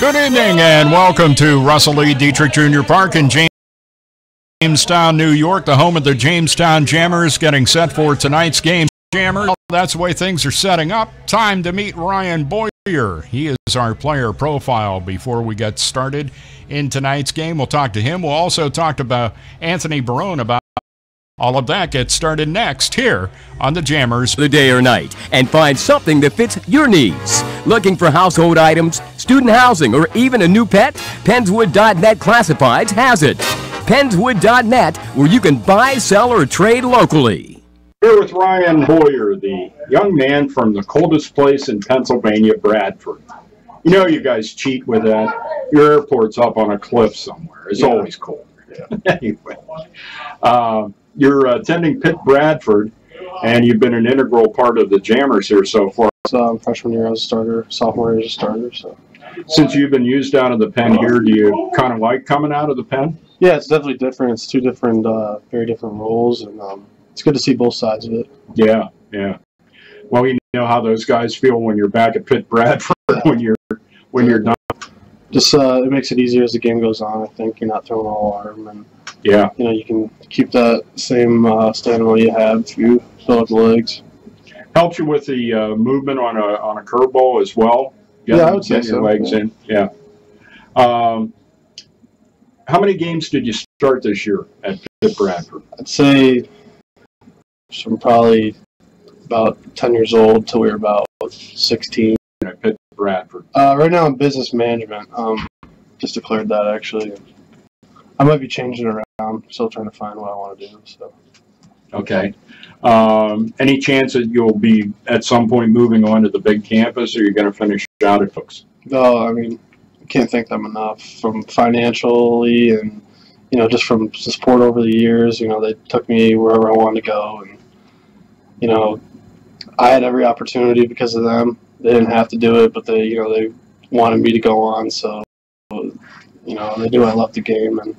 Good evening and welcome to Russell E. Dietrich Jr. Park in Jamestown, New York, the home of the Jamestown Jammers, getting set for tonight's game. Jammers, that's the way things are setting up. Time to meet Ryan Boyer. He is our player profile before we get started in tonight's game. We'll talk to him. We'll also talk about Anthony Barone about all of that. Gets started next here on the Jammers. The day or night, and find something that fits your needs. Looking for household items, student housing, or even a new pet? Penswood.net Classifieds has it. Penswood.net, where you can buy, sell, or trade locally. Here with Ryan Boyer, the young man from the coldest place in Pennsylvania, Bradford. You know you guys cheat with that. Your airport's up on a cliff somewhere. It's always cold. Anyway, you're attending Pitt Bradford, and you've been an integral part of the Jammers here so far. Freshman year as a starter, sophomore year as a starter. So, since you've been used out of the pen here, do you kind of like coming out of the pen? Yeah, it's definitely different. It's two different, very different roles, and it's good to see both sides of it. Yeah, yeah. Well, you know how those guys feel when you're back at Pitt Bradford when you're done. Just it makes it easier as the game goes on. I think you're not throwing all arm, and yeah, you know you can keep that same stamina you have if you build up the legs. Helps you with the movement on a curveball as well. Yeah, I would say your legs in. Yeah. How many games did you start this year at Pitt Bradford? I'd say from probably about 10 years old till we were about 16. At Pitt Bradford. Right now I'm business management. Just declared that actually. I might be changing it around. Still trying to find what I want to do. So. Okay. Any chance that you'll be at some point moving on to the big campus, or you're going to finish out at Hooks? No, I mean, I can't thank them enough from financially and, you know, just from support over the years. You know, they took me wherever I wanted to go, and, you know, I had every opportunity because of them. They didn't have to do it, but they wanted me to go on. So, you know, they knew I loved the game, and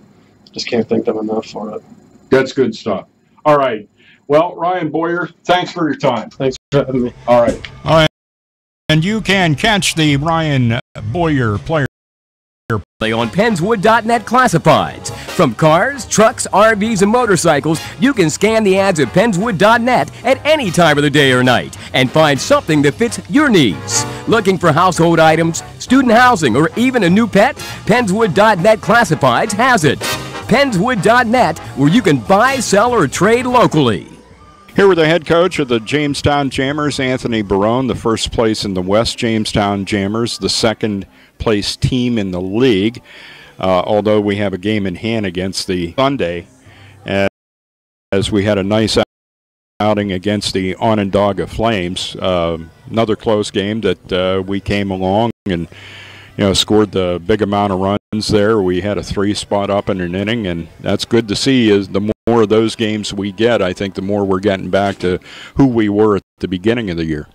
just can't thank them enough for it. That's good stuff. All right. Well, Ryan Boyer, thanks for your time. Thanks for having me. All right. And you can catch the Ryan Boyer player On Penswood.net Classifieds. From cars, trucks, RVs, and motorcycles, you can scan the ads at Penswood.net at any time of the day or night and find something that fits your needs. Looking for household items, student housing, or even a new pet? Penswood.net Classifieds has it. Penswood.net, where you can buy, sell, or trade locally. Here with the head coach of the Jamestown Jammers, Anthony Barone, the first place in the West Jamestown Jammers, the second place team in the league, although we have a game in hand against the Sunday, as we had a nice outing against the Onondaga Flames. Another close game that we came along and scored the big amount of runs there. We had a 3-spot up in an inning, and that's good to see. Is the more of those games we get, I think the more we're getting back to who we were at the beginning of the year.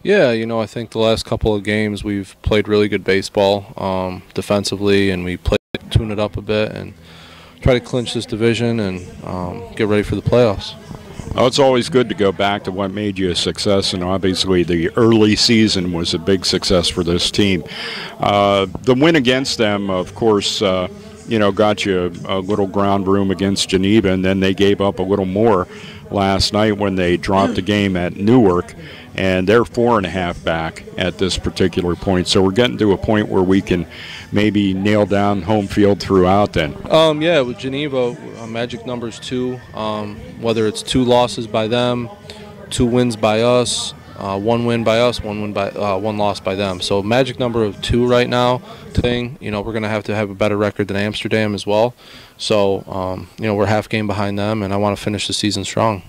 Yeah, I think the last couple of games we've played really good baseball defensively, and we tune it up a bit and try to clinch this division and get ready for the playoffs. Well, it's always good to go back to what made you a success, and obviously the early season was a big success for this team. The win against them, of course, got you a little ground room against Geneva, and then they gave up a little more last night when they dropped the game at Newark, and they're 4.5 back at this particular point. So we're getting to a point where we can maybe nail down home field throughout then. Yeah, with Geneva, magic number's 2. Whether it's 2 losses by them, 2 wins by us, 1 win by us, 1 loss by them. So magic number of 2 right now. We're going to have a better record than Amsterdam as well. So we're half game behind them, and I want to finish the season strong.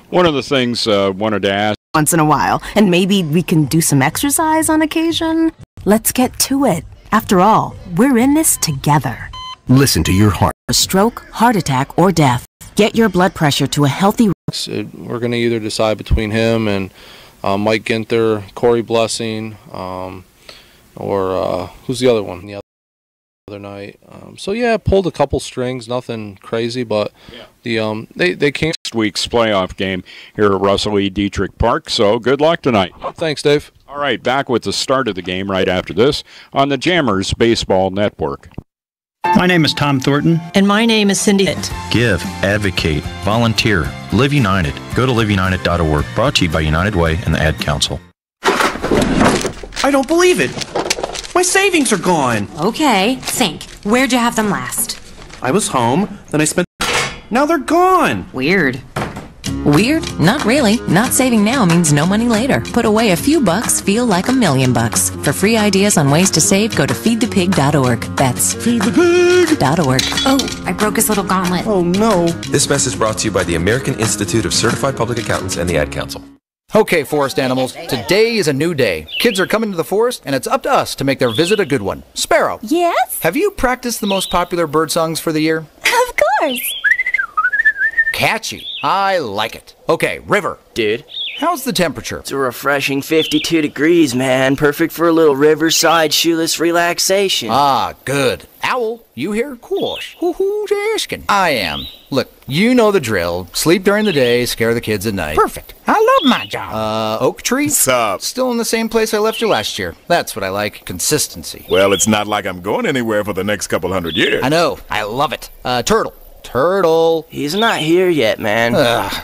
One of the things I wanted to ask. Once in a while, and maybe we can do some exercise on occasion. Let's get to it. After all, we're in this together. Listen to your heart. A stroke, heart attack, or death. Get your blood pressure to a healthy. We're going to either decide between him and Mike Ginther, Corey Blessing, or who's the other one? other night. So yeah, pulled a couple strings, nothing crazy, but they came. Next week's playoff game here at Russell E. Dietrich Park, so good luck tonight. Thanks, Dave. All right, back with the start of the game right after this on the Jammers Baseball Network. My name is Tom Thornton. And my name is Cindy. Give, advocate, volunteer, Live United. Go to liveunited.org. Brought to you by United Way and the Ad Council. I don't believe it. My savings are gone. Okay, think. Where'd you have them last? I was home, then I spent... Now they're gone. Weird. Weird? Not really. Not saving now means no money later. Put away a few bucks, feel like $1,000,000. For free ideas on ways to save, go to feedthepig.org. That's feedthepig.org. Oh, I broke his little gauntlet. Oh no. This message brought to you by the American Institute of Certified Public Accountants and the Ad Council. Okay, forest animals, today is a new day. Kids are coming to the forest, and it's up to us to make their visit a good one. Sparrow. Yes? Have you practiced the most popular bird songs for the year? Of course. Catchy. I like it. Okay, River. Dude. How's the temperature? It's a refreshing 52 degrees, man. Perfect for a little riverside shoeless relaxation. Ah, good. Owl, you here? Course. Who's asking? I am. Look, you know the drill. Sleep during the day, scare the kids at night. Perfect. I love my job. Oak Tree? What's up? Still in the same place I left you last year. That's what I like. Consistency. Well, it's not like I'm going anywhere for the next couple hundred years. I know. I love it. Turtle. Turtle. He's not here yet, man.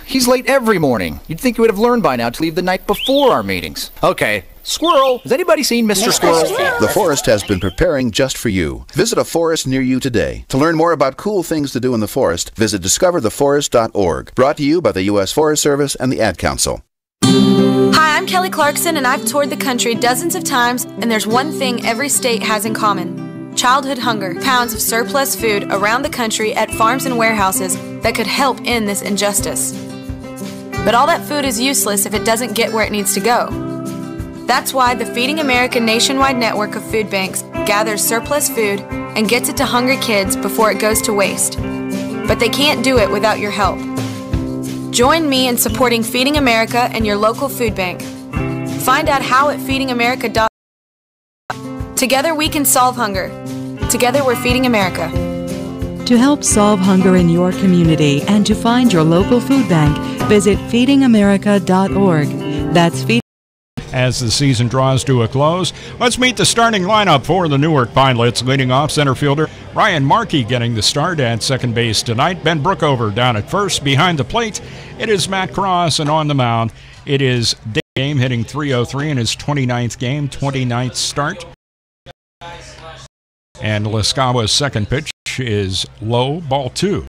He's late every morning. You'd think he would have learned by now to leave the night before our meetings. Okay. Squirrel. Has anybody seen Mr. Squirrel? The forest has been preparing just for you. Visit a forest near you today. To learn more about cool things to do in the forest, visit discovertheforest.org. Brought to you by the U.S. Forest Service and the Ad Council. Hi, I'm Kelly Clarkson, and I've toured the country dozens of times, and there's one thing every state has in common. Childhood hunger, pounds of surplus food around the country at farms and warehouses that could help end this injustice. But all that food is useless if it doesn't get where it needs to go. That's why the Feeding America nationwide network of food banks gathers surplus food and gets it to hungry kids before it goes to waste. But they can't do it without your help. Join me in supporting Feeding America and your local food bank. Find out how at feedingamerica.org. Together we can solve hunger. Together we're Feeding America. To help solve hunger in your community and to find your local food bank, visit feedingamerica.org. That's feeding. As the season draws to a close, let's meet the starting lineup for the Newark Pilots. Leading off, center fielder Ryan Markey getting the start at second base tonight. Ben Brookover down at first. Behind the plate, it is Matt Cross, and on the mound, it is Dave Game hitting .303 in his 29th game, 29th start. And Leskawa's second pitch is low, ball 2.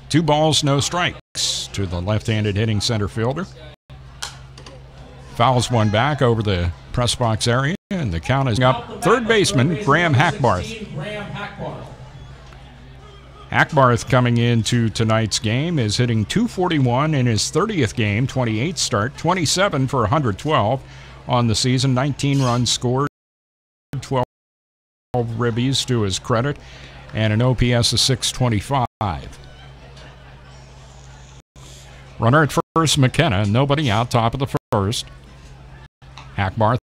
2 balls, no strikes to the left-handed hitting center fielder. Fouls one back over the press box area, and the count is up. Third baseman Graham Hackbarth. Hackbarth coming into tonight's game is hitting .241 in his 30th game, 28th start, 27 for 112 on the season, 19 runs scored, 12 ribbies to his credit, and an OPS of .625. Runner at first, McKenna, nobody out, top of the first. Hackbarth,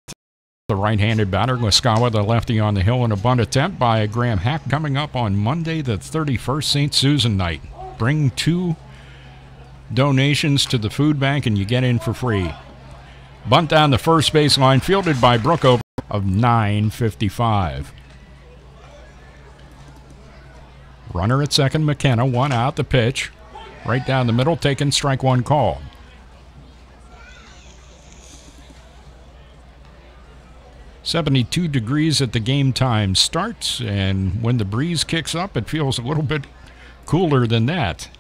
the right-handed batter, Leskawa, the lefty on the hill, and a bunt attempt by Graham Hack coming up on Monday, the 31st, St. Susan night. Bring 2 donations to the food bank and you get in for free. Bunt down the first baseline, fielded by Brookover of .955. Runner at second, McKenna, 1 out, the pitch. Right down the middle, taken, strike 1 called. .72 degrees at the game time starts, and when the breeze kicks up, it feels a little bit cooler than that.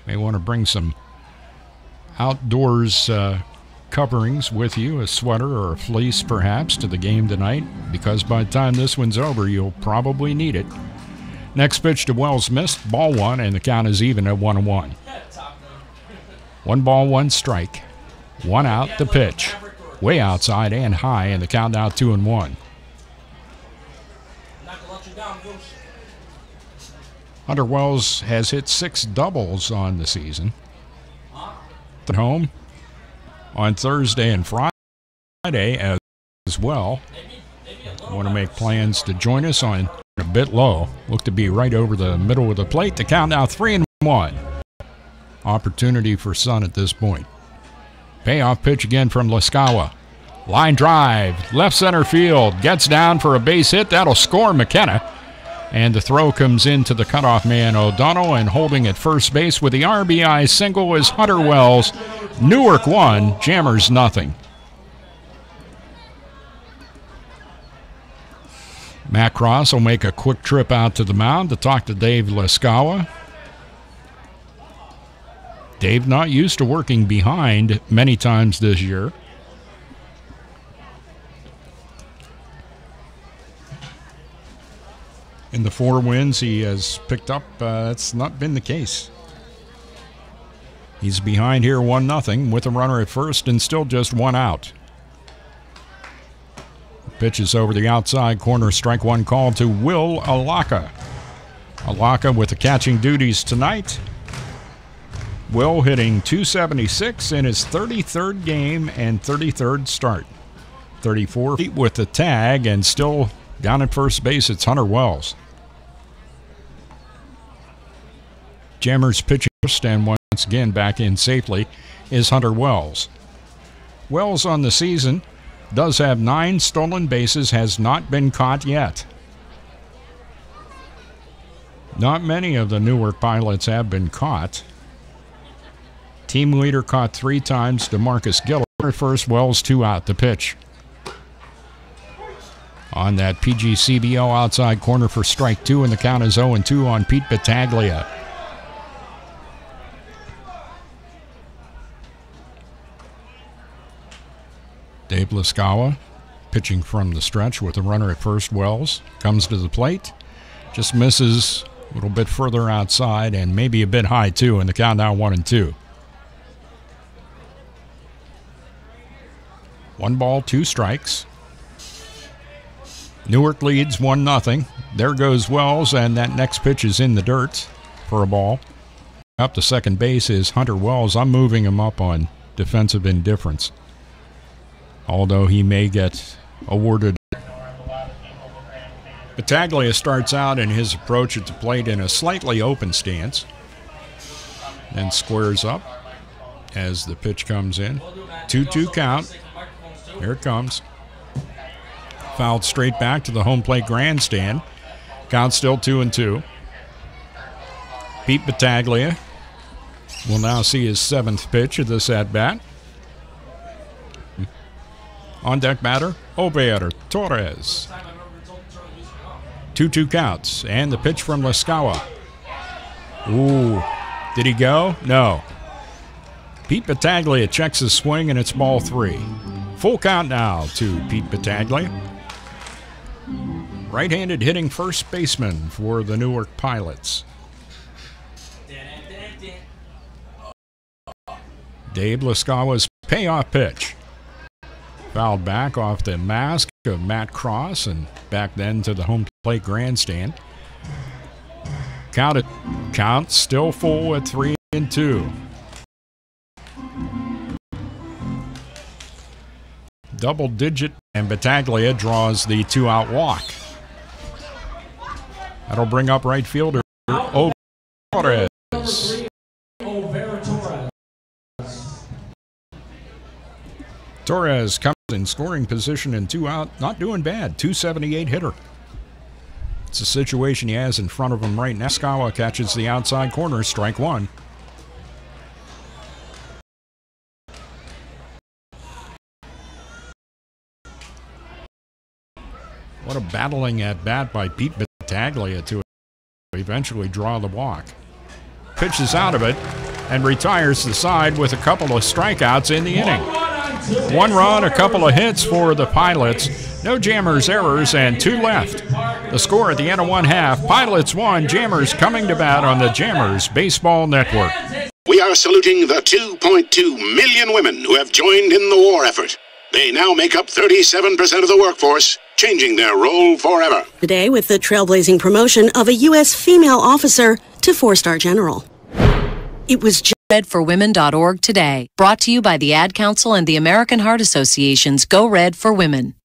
May want to bring some outdoors coverings with you, a sweater or a fleece perhaps, to the game tonight, because by the time this one's over, you'll probably need it. Next pitch to Wells missed, ball 1, and the count is even at 1-1. 1 ball, 1 strike. 1 out, the pitch. Way outside and high, and the count now 2-1. Hunter Wells has hit 6 doubles on the season. At home on Thursday and Friday as well. want to make plans to join us on a bit low. Look to be right over the middle of the plate. The count now 3-1. Opportunity for Sun at this point. Payoff pitch again from Leskawa. Line drive, left center field. Gets down for a base hit. That'll score McKenna. And the throw comes into the cutoff man O'Donnell, and holding at first base with the RBI single is Hunter Wells. Newark 1, Jammers nothing. Matt Cross will make a quick trip out to the mound to talk to Dave Leskawa. Dave not used to working behind many times this year. In the 4 wins he has picked up, that's not been the case. He's behind here 1-0 with a runner at first and still just 1 out. Pitches over the outside corner, strike 1 call to Will Alaka. Alaka with the catching duties tonight. Will hitting .276 in his 33rd game and 33rd start. 34 feet with the tag, and still down at first base, it's Hunter Wells. Jammers pitching first, and once again back in safely is Hunter Wells. Wells on the season does have 9 stolen bases, has not been caught yet. Not many of the Newark Pilots have been caught. Team leader caught 3 times, DeMarcus Giller at first, Wells 2 out. The pitch. On that PGCBO outside corner for strike 2, and the count is 0-2 on Pete Battaglia. Dave Leskawa pitching from the stretch with a runner at first. Wells comes to the plate, just misses a little bit further outside and maybe a bit high too, and the count now 1-2. 1 ball, 2 strikes. Newark leads 1-0. There goes Wells, and that next pitch is in the dirt for a ball. Up to second base is Hunter Wells. I'm moving him up on defensive indifference, although he may get awarded. Battaglia starts out in his approach at the plate in a slightly open stance, then squares up as the pitch comes in. 2-2 count. Here it comes. Fouled straight back to the home plate grandstand. Count still 2-2. Pete Battaglia will now see his 7th pitch of this at-bat. On deck batter, Obear Torres. 2-2 counts, and the pitch from Leskawa. Ooh, did he go? No. Pete Battaglia checks his swing, and it's ball 3. Full count now to Pete Battaglia. Right-handed hitting first baseman for the Newark Pilots. Dave Leskawa's payoff pitch. Fouled back off the mask of Matt Cross and back then to the home plate grandstand. Count still full at 3-2. Double digit, and Battaglia draws the 2-out walk. That'll bring up right fielder Torres. Torres comes in scoring position in 2 out. Not doing bad. .278 hitter. It's a situation he has in front of him right now. Leskawa catches the outside corner. Strike 1. What a battling at bat by Pete Battaglia to eventually draw the walk. Pitches out of it and retires the side with a couple of strikeouts in the inning. 1 run, a couple of hits for the Pilots. No Jammers errors and 2 left. The score at the end of 1/2, Pilots 1, Jammers coming to bat on the Jammers Baseball Network. We are saluting the 2.2 million women who have joined in the war effort. They now make up 37% of the workforce, changing their role forever. Today with the trailblazing promotion of a U.S. female officer to 4-star general. It was redforwomen.org today. Brought to you by the Ad Council and the American Heart Association's Go Red for Women.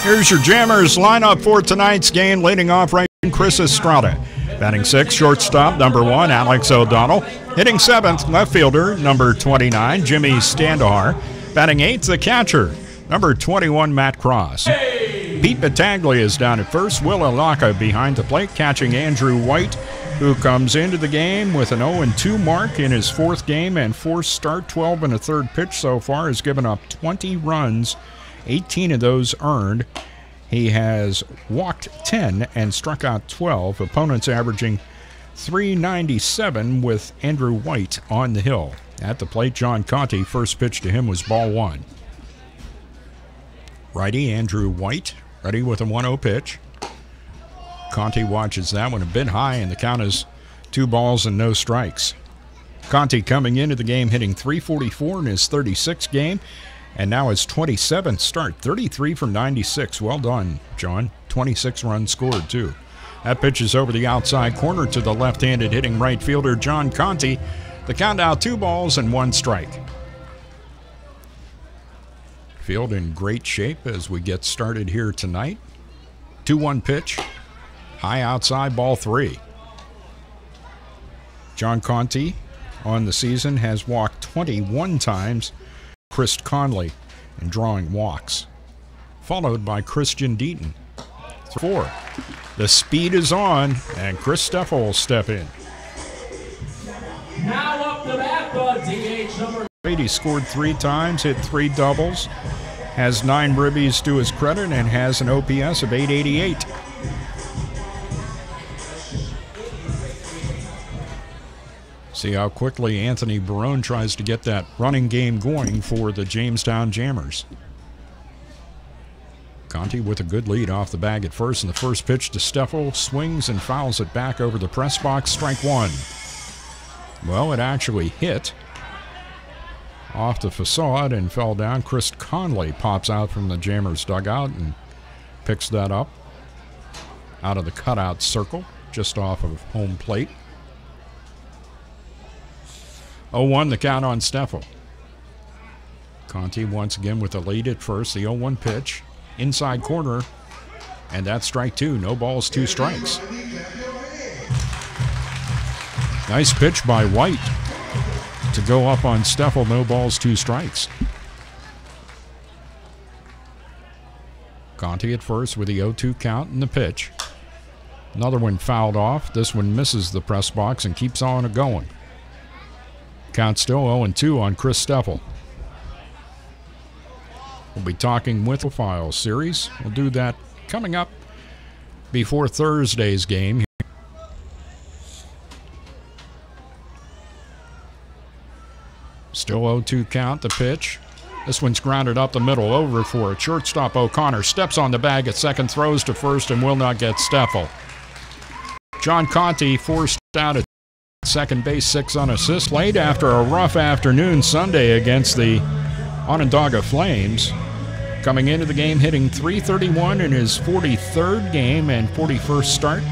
Here's your Jammers lineup for tonight's game. Leading off right, Chris Estrada. Batting 6th, shortstop, number 1, Alex O'Donnell. Hitting 7th, left fielder, number 29, Jimmy Standahar. Batting 8th, the catcher, number 21, Matt Cross. Pete Battaglia is down at first. Will Alaka behind the plate, catching Andrew White, who comes into the game with an 0-2 mark in his 4th game and 4th start. 12 1/3 pitch so far, has given up 20 runs, 18 of those earned. He has walked 10 and struck out 12. Opponents averaging .397 with Andrew White on the hill. At the plate, John Conti, first pitch to him was ball 1. Righty, Andrew White, ready with a 1-0 pitch. Conti watches that one a bit high, and the count is 2 balls and no strikes. Conti coming into the game hitting .344 in his 36th game, and now his 27th start, 33 from 96. Well done, John. 26 runs scored, too. That pitch is over the outside corner to the left-handed hitting right fielder, John Conti. The count out 2 balls and 1 strike. Field in great shape as we get started here tonight. 2-1 pitch. High outside, ball 3. John Conti on the season has walked 21 times. Chris Conley in drawing walks, followed by Christian Deaton. 4. The speed is on, and Chris Steffel will step in. Now up the bat, the DH number. He scored 3 times, hit 3 doubles, has 9 ribbies to his credit, and has an OPS of .888. See how quickly Anthony Barone tries to get that running game going for the Jamestown Jammers. Conti with a good lead off the bag at first, and the first pitch to Steffel swings and fouls it back over the press box, strike 1. Well, it actually hit off the facade and fell down. Chris Conley pops out from the Jammers dugout and picks that up out of the cutout circle just off of home plate. 0-1 the count on Steffel. Conti once again with the lead at first. The 0-1 pitch, inside corner, and that's strike 2. No balls, 2 strikes. Nice pitch by White to go up on Steffel. No balls, 2 strikes. Conti at first with the 0-2 count and the pitch. Another one fouled off. This one misses the press box and keeps on going. Count still 0-2 on Chris Steffel. We'll be talking with the File series. We'll do that coming up before Thursday's game. Still 0-2 count, the pitch. This one's grounded up the middle, over for it. Shortstop O'Connor steps on the bag at second, throws to first, and will not get Steffel. John Conti forced out at second base, 6 unassists, late after a rough afternoon Sunday against the Onondaga Flames. Coming into the game hitting .331 in his 43rd game and 41st start.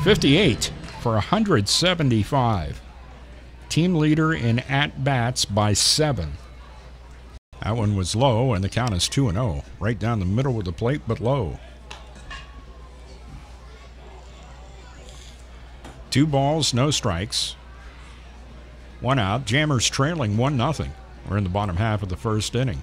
58 for 175. Team leader in at-bats by 7. That one was low, and the count is 2-0. Right down the middle of the plate, but low. 2 balls, no strikes. 1 out. Jammers trailing 1-0. We're in the bottom half of the first inning.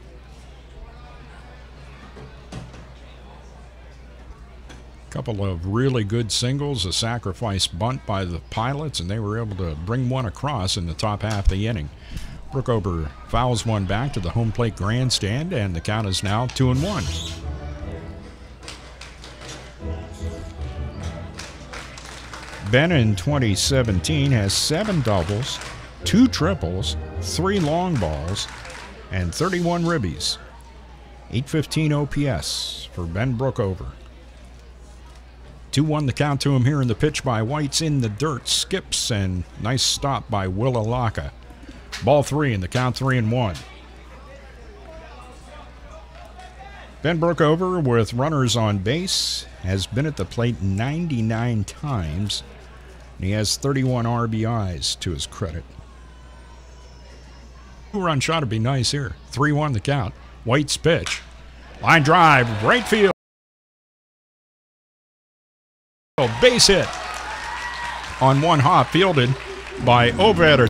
Couple of really good singles, a sacrifice bunt by the Pilots, and they were able to bring one across in the top half of the inning. Brookover fouls one back to the home plate grandstand, and the count is now 2-1. Ben in 2017 has 7 doubles, 2 triples, 3 long balls, and 31 ribbies. .815 OPS for Ben Brookover. 2-1 the count to him here in the pitch by White's in the dirt. Skips, and nice stop by Will Alaka. Ball 3 in the count, 3-1. Ben Brookover with runners on base has been at the plate 99 times. And he has 31 RBIs to his credit. 2-run shot would be nice here. 3-1 the count. White's pitch. Line drive, right field. field, base hit. On one hop, fielded by Ovetter.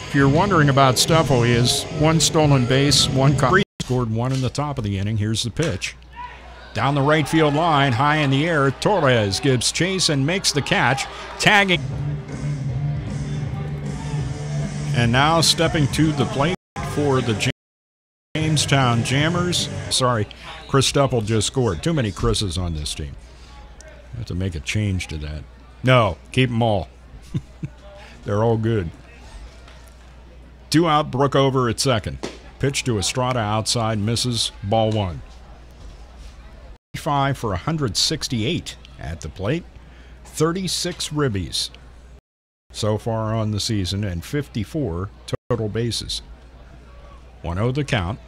If you're wondering about Stuffle, he has 1 stolen base, 1 scored 1 in the top of the inning. Here's the pitch. Down the right field line, high in the air, Torres gives chase and makes the catch, tagging. And now stepping to the plate for the Jamestown Jammers. Sorry, Chris Stuffle just scored. Too many Chris's on this team. I have to make a change to that. No, keep them all. They're all good. 2 out, Brookover at second. Pitch to Estrada outside, misses, ball 1. 5 for 168 at the plate. 36 ribbies so far on the season and 54 total bases. 1-0 the count.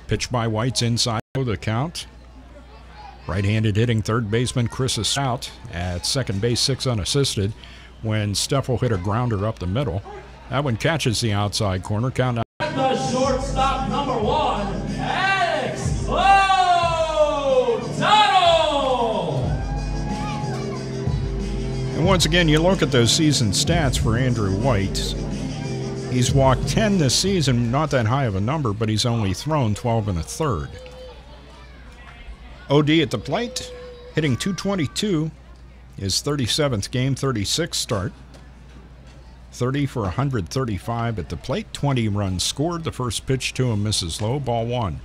Pitch by White's inside the count. Right-handed hitting third baseman Chris is out at second base, 6 unassisted when Stuffle hit a grounder up the middle. That one catches the outside corner. Count out. The shortstop, number 1, Alex O'Donnell. And once again, you look at those season stats for Andrew White. He's walked 10 this season, not that high of a number, but he's only thrown 12 1/3. OD at the plate, hitting .222, his 37th game, 36th start. 30 for 135 at the plate, 20 runs scored. The first pitch to him misses low, ball 1.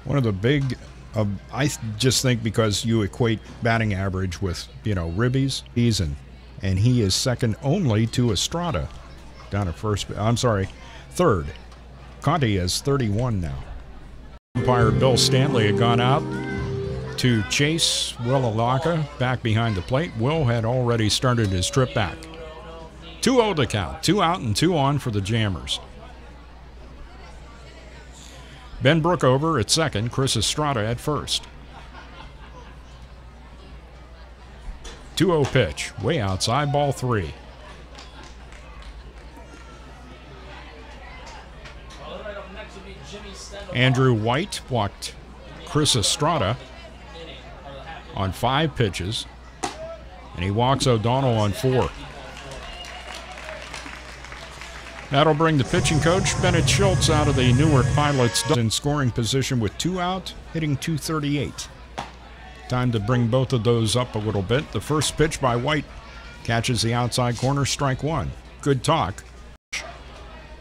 One of the big, I just think because you equate batting average with, ribbies, and he is second only to Estrada down at first. I'm sorry, third. Conte has 31 now. Umpire Bill Stanley had gone out to chase Will Alaka back behind the plate. Will had already started his trip back. 2-0 the count. 2 out and 2 on for the Jammers. Ben Brookover at second. Chris Estrada at first. 2-0 pitch. Way outside, ball 3. Andrew White walked Chris Estrada on 5 pitches, and he walks O'Donnell on 4. That'll bring the pitching coach, Bennett Schultz, out of the Newark Pilots in scoring position with 2 out, hitting .238. Time to bring both of those up a little bit. The first pitch by White catches the outside corner, strike 1. Good talk.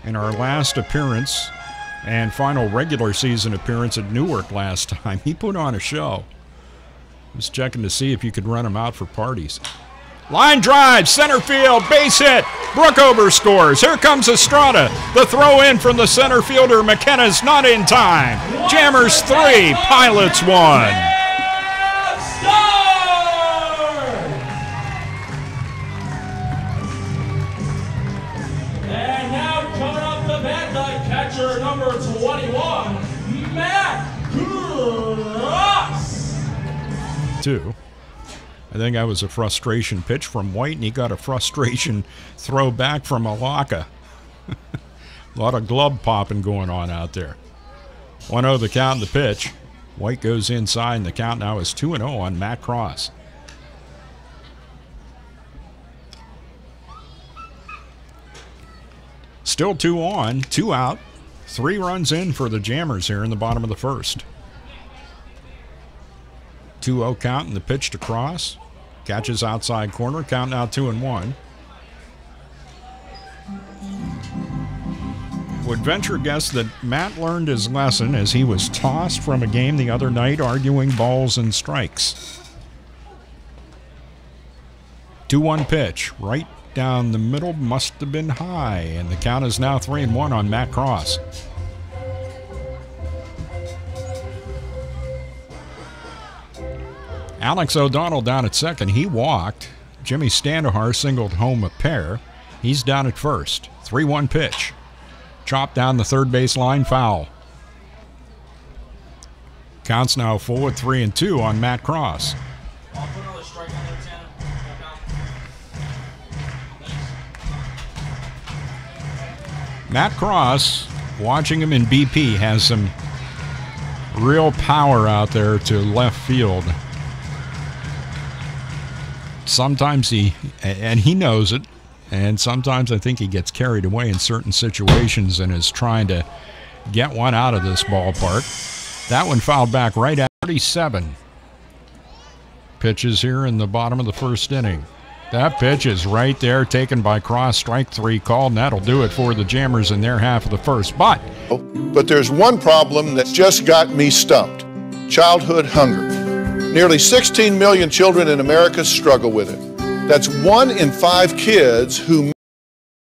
In our last appearance and final regular season appearance at Newark last time, he put on a show. Was checking to see if you could run him out for parties. Line drive, center field, base hit. Brookover scores. Here comes Estrada. The throw in from the center fielder. McKenna's not in time. Jammers 3, Pilots 1. And now coming up the bat, the catcher number 21, Matt Cross. 2. I think that was a frustration pitch from White, and he got a frustration throw back from Alaka. A lot of glove popping going on out there. 1-0 the count and the pitch. White goes inside, and the count now is 2-0 on Matt Cross. Still 2 on, 2 out, 3 runs in for the Jammers here in the bottom of the first. 2-0 count and the pitch to Cross. Catches outside corner. Count now 2-1. Would venture a guess that Matt learned his lesson as he was tossed from a game the other night arguing balls and strikes. 2-1 pitch. Right down the middle. Must have been high. And the count is now 3-1 on Matt Cross. Alex O'Donnell down at second. He walked. Jimmy Standahar singled home a pair. He's down at first. 3-1 pitch. Chopped down the third base line, foul. Counts now full at 3-2 on Matt Cross. Matt Cross watching him in BP, has some real power out there to left field. Sometimes he knows it, and sometimes I think he gets carried away in certain situations and is trying to get one out of this ballpark. That one fouled back right at 37. Pitches here in the bottom of the first inning. That pitch is right there, taken by Cross, strike 3 called, and that'll do it for the Jammers in their half of the first. But there's one problem that's just got me stumped: childhood hunger. Nearly 16 million children in America struggle with it. That's 1 in 5 kids who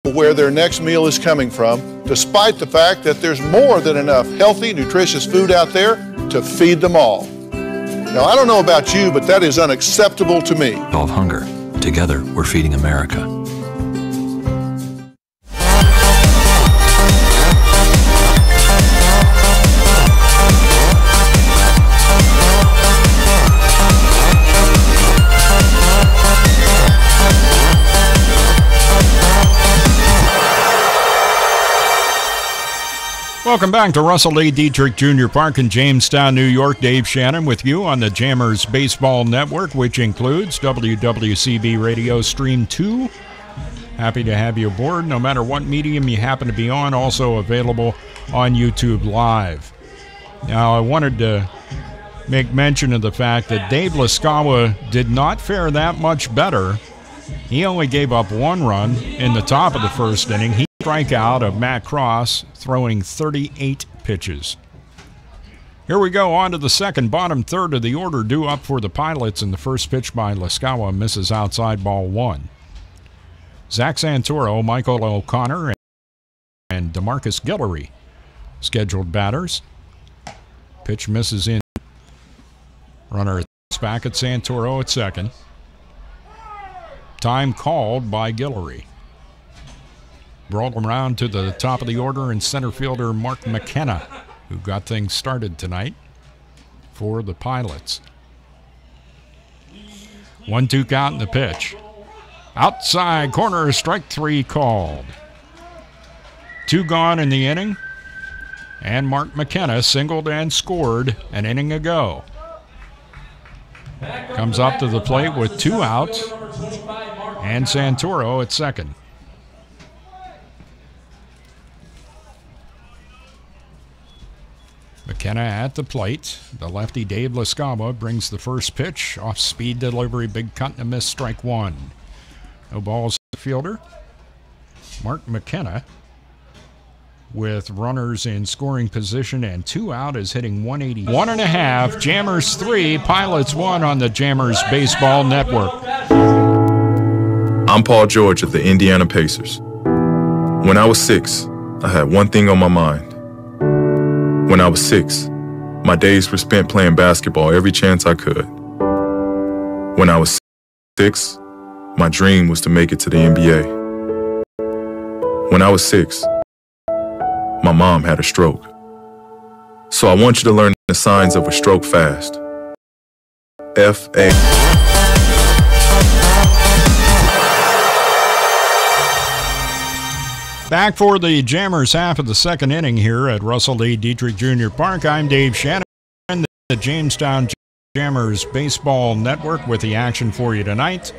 know where their next meal is coming from, despite the fact that there's more than enough healthy, nutritious food out there to feed them all. Now, I don't know about you, but that is unacceptable to me. Solve hunger. Together, we're feeding America. Welcome back to Russell A. Dietrich Jr. Park in Jamestown, New York. Dave Shannon with you on the Jammers Baseball Network, which includes WWCB Radio Stream 2. Happy to have you aboard, no matter what medium you happen to be on. Also available on YouTube Live. Now, I wanted to make mention of the fact that Dave Laskawa did not fare that much better. He only gave up 1 run in the top of the first inning. He strikeout of Matt Cross, throwing 38 pitches. Here we go on to the second, bottom third of the order, due up for the Pilots, and the first pitch by Laskawa misses outside, ball 1. Zach Santoro, Michael O'Connor, and DeMarcus Guillory scheduled batters. Pitch misses in. Runner back at Santoro at second. Time called by Guillory. Brought him around to the top of the order, and center fielder Mark McKenna, who got things started tonight for the Pilots. 1-2 count in the pitch. Outside corner, strike 3 called. 2 gone in the inning, and Mark McKenna singled and scored an inning ago. Comes up to the plate with 2 out, and Santoro at second. McKenna at the plate. The lefty Dave Laskawa brings the first pitch. Off-speed delivery, big cut and a miss, strike 1. No balls to the fielder. Mark McKenna, with runners in scoring position and 2 out, is hitting 180. 1.5, Jammers 3, Pilots 1 on the Jammers Baseball Network. I'm Paul George of the Indiana Pacers. When I was 6, I had one thing on my mind. When I was 6, my days were spent playing basketball every chance I could. When I was 6, my dream was to make it to the NBA. When I was 6, my mom had a stroke. So I want you to learn the signs of a stroke fast. F-A. Back for the Jammers half of the second inning here at Russell A. Dietrich Jr. Park. I'm Dave Shannon, the Jamestown Jammers Baseball Network, with the action for you tonight.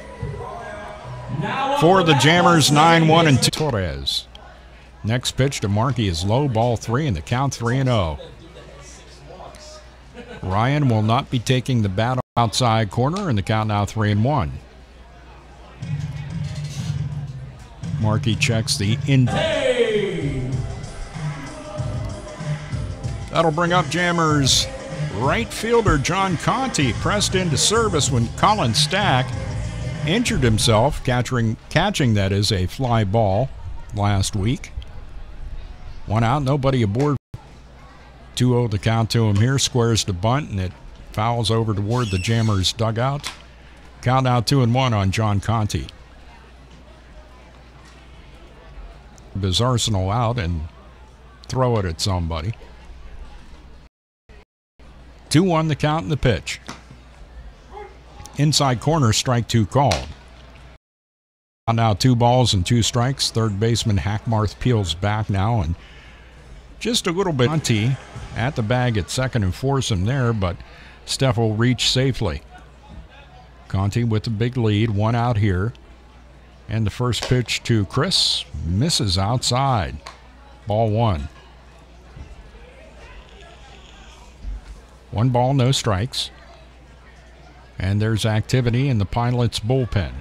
For the Jammers, 9-1 and 2. Torres. Next pitch to Markey is low, ball 3, and the count 3-0. Ryan will not be taking the bat outside corner, and the count now 3-1. Markey checks the in. That'll bring up Jammers right fielder John Conte, pressed into service when Colin Stack injured himself, catching that is a fly ball last week. 1 out, nobody aboard. 2-0 the count to him here, squares the bunt, and it fouls over toward the Jammers dugout. Count now 2-1 on John Conte. His arsenal out and throw it at somebody. 2-1 the count in the pitch. Inside corner, strike 2 called. Now 2 balls and 2 strikes. Third baseman Hackmarth peels back now and Just a little bit. Conti at the bag at second and force him there, but Steffel reached safely. Conti with the big lead, one out here. And the first pitch to Chris misses outside. Ball one. 1 ball, no strikes. And there's activity in the Pilots bullpen.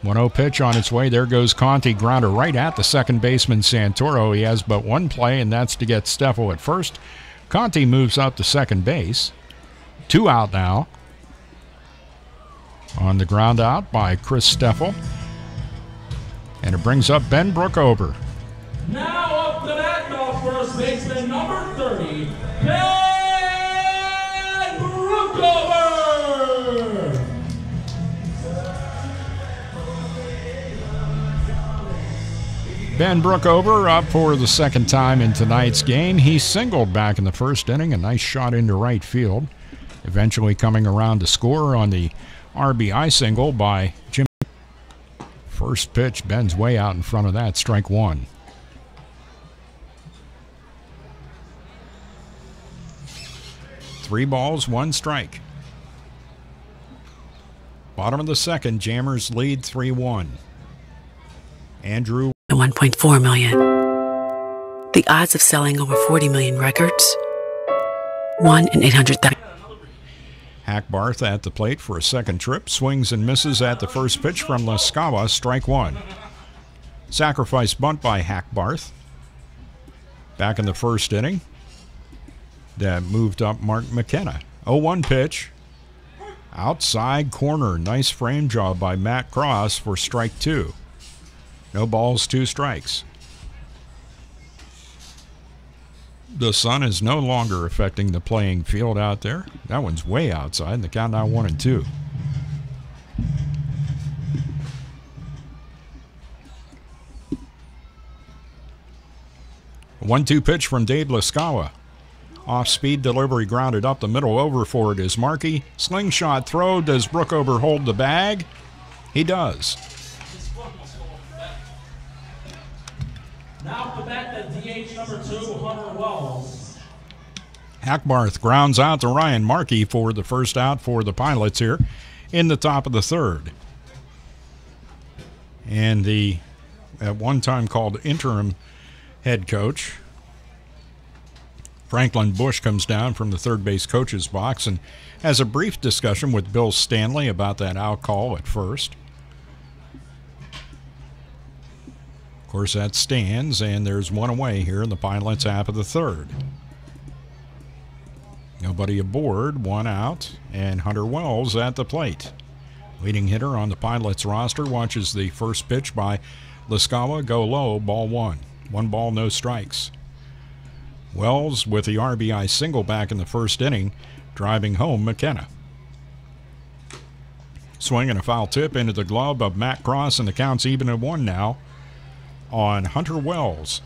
1-0 pitch on its way. There goes Conti. Grounder right at the second baseman, Santoro. He has but one play, and that's to get Steffel at first. Conti moves up to second base. 2 out now. On the ground out by Chris Steffel. And it brings up Ben Brookover. Now up to bat, the first baseman, number 30, Ben Brookover. Ben Brookover up for the second time in tonight's game. He singled back in the first inning, a nice shot into right field. Eventually coming around to score on the RBI single by Jim. First pitch, Ben's way out in front of that, strike one. Three balls, one strike. Bottom of the second, Jammers lead 3-1. Andrew. 1.4 million. The odds of selling over 40 million records? 1 in 800,000. Hackbarth at the plate for a second trip. Swings and misses at the first pitch from Lascava. Strike one. Sacrifice bunt by Hackbarth. Back in the first inning. That moved up Mark McKenna. 0-1 pitch. Outside corner. Nice frame job by Matt Cross for strike two. No balls, 2 strikes. The sun is no longer affecting the playing field out there. That one's way outside. The count now 1-2. A 1-2 pitch from Dave Lascava. Off-speed delivery grounded up the middle. Over for it is Markey. Slingshot throw. Does Brookover hold the bag? He does. Now to bat the DH number 2, Hunter Wells. Hackbarth grounds out to Ryan Markey for the first out for the Pilots here in the top of the third. And the at one time called interim head coach, Franklin Bush, comes down from the third base coach's box and has a brief discussion with Bill Stanley about that out call at first. Of course, that stands, and there's one away here in the Pilots half of the third. Nobody aboard, one out, and Hunter Wells at the plate. Leading hitter on the Pilots roster watches the first pitch by Lascava go low, ball one. 1 ball, no strikes. Wells with the RBI single back in the first inning, driving home McKenna. Swinging a foul tip into the glove of Matt Cross, and the count's even at 1 now on Hunter Wells.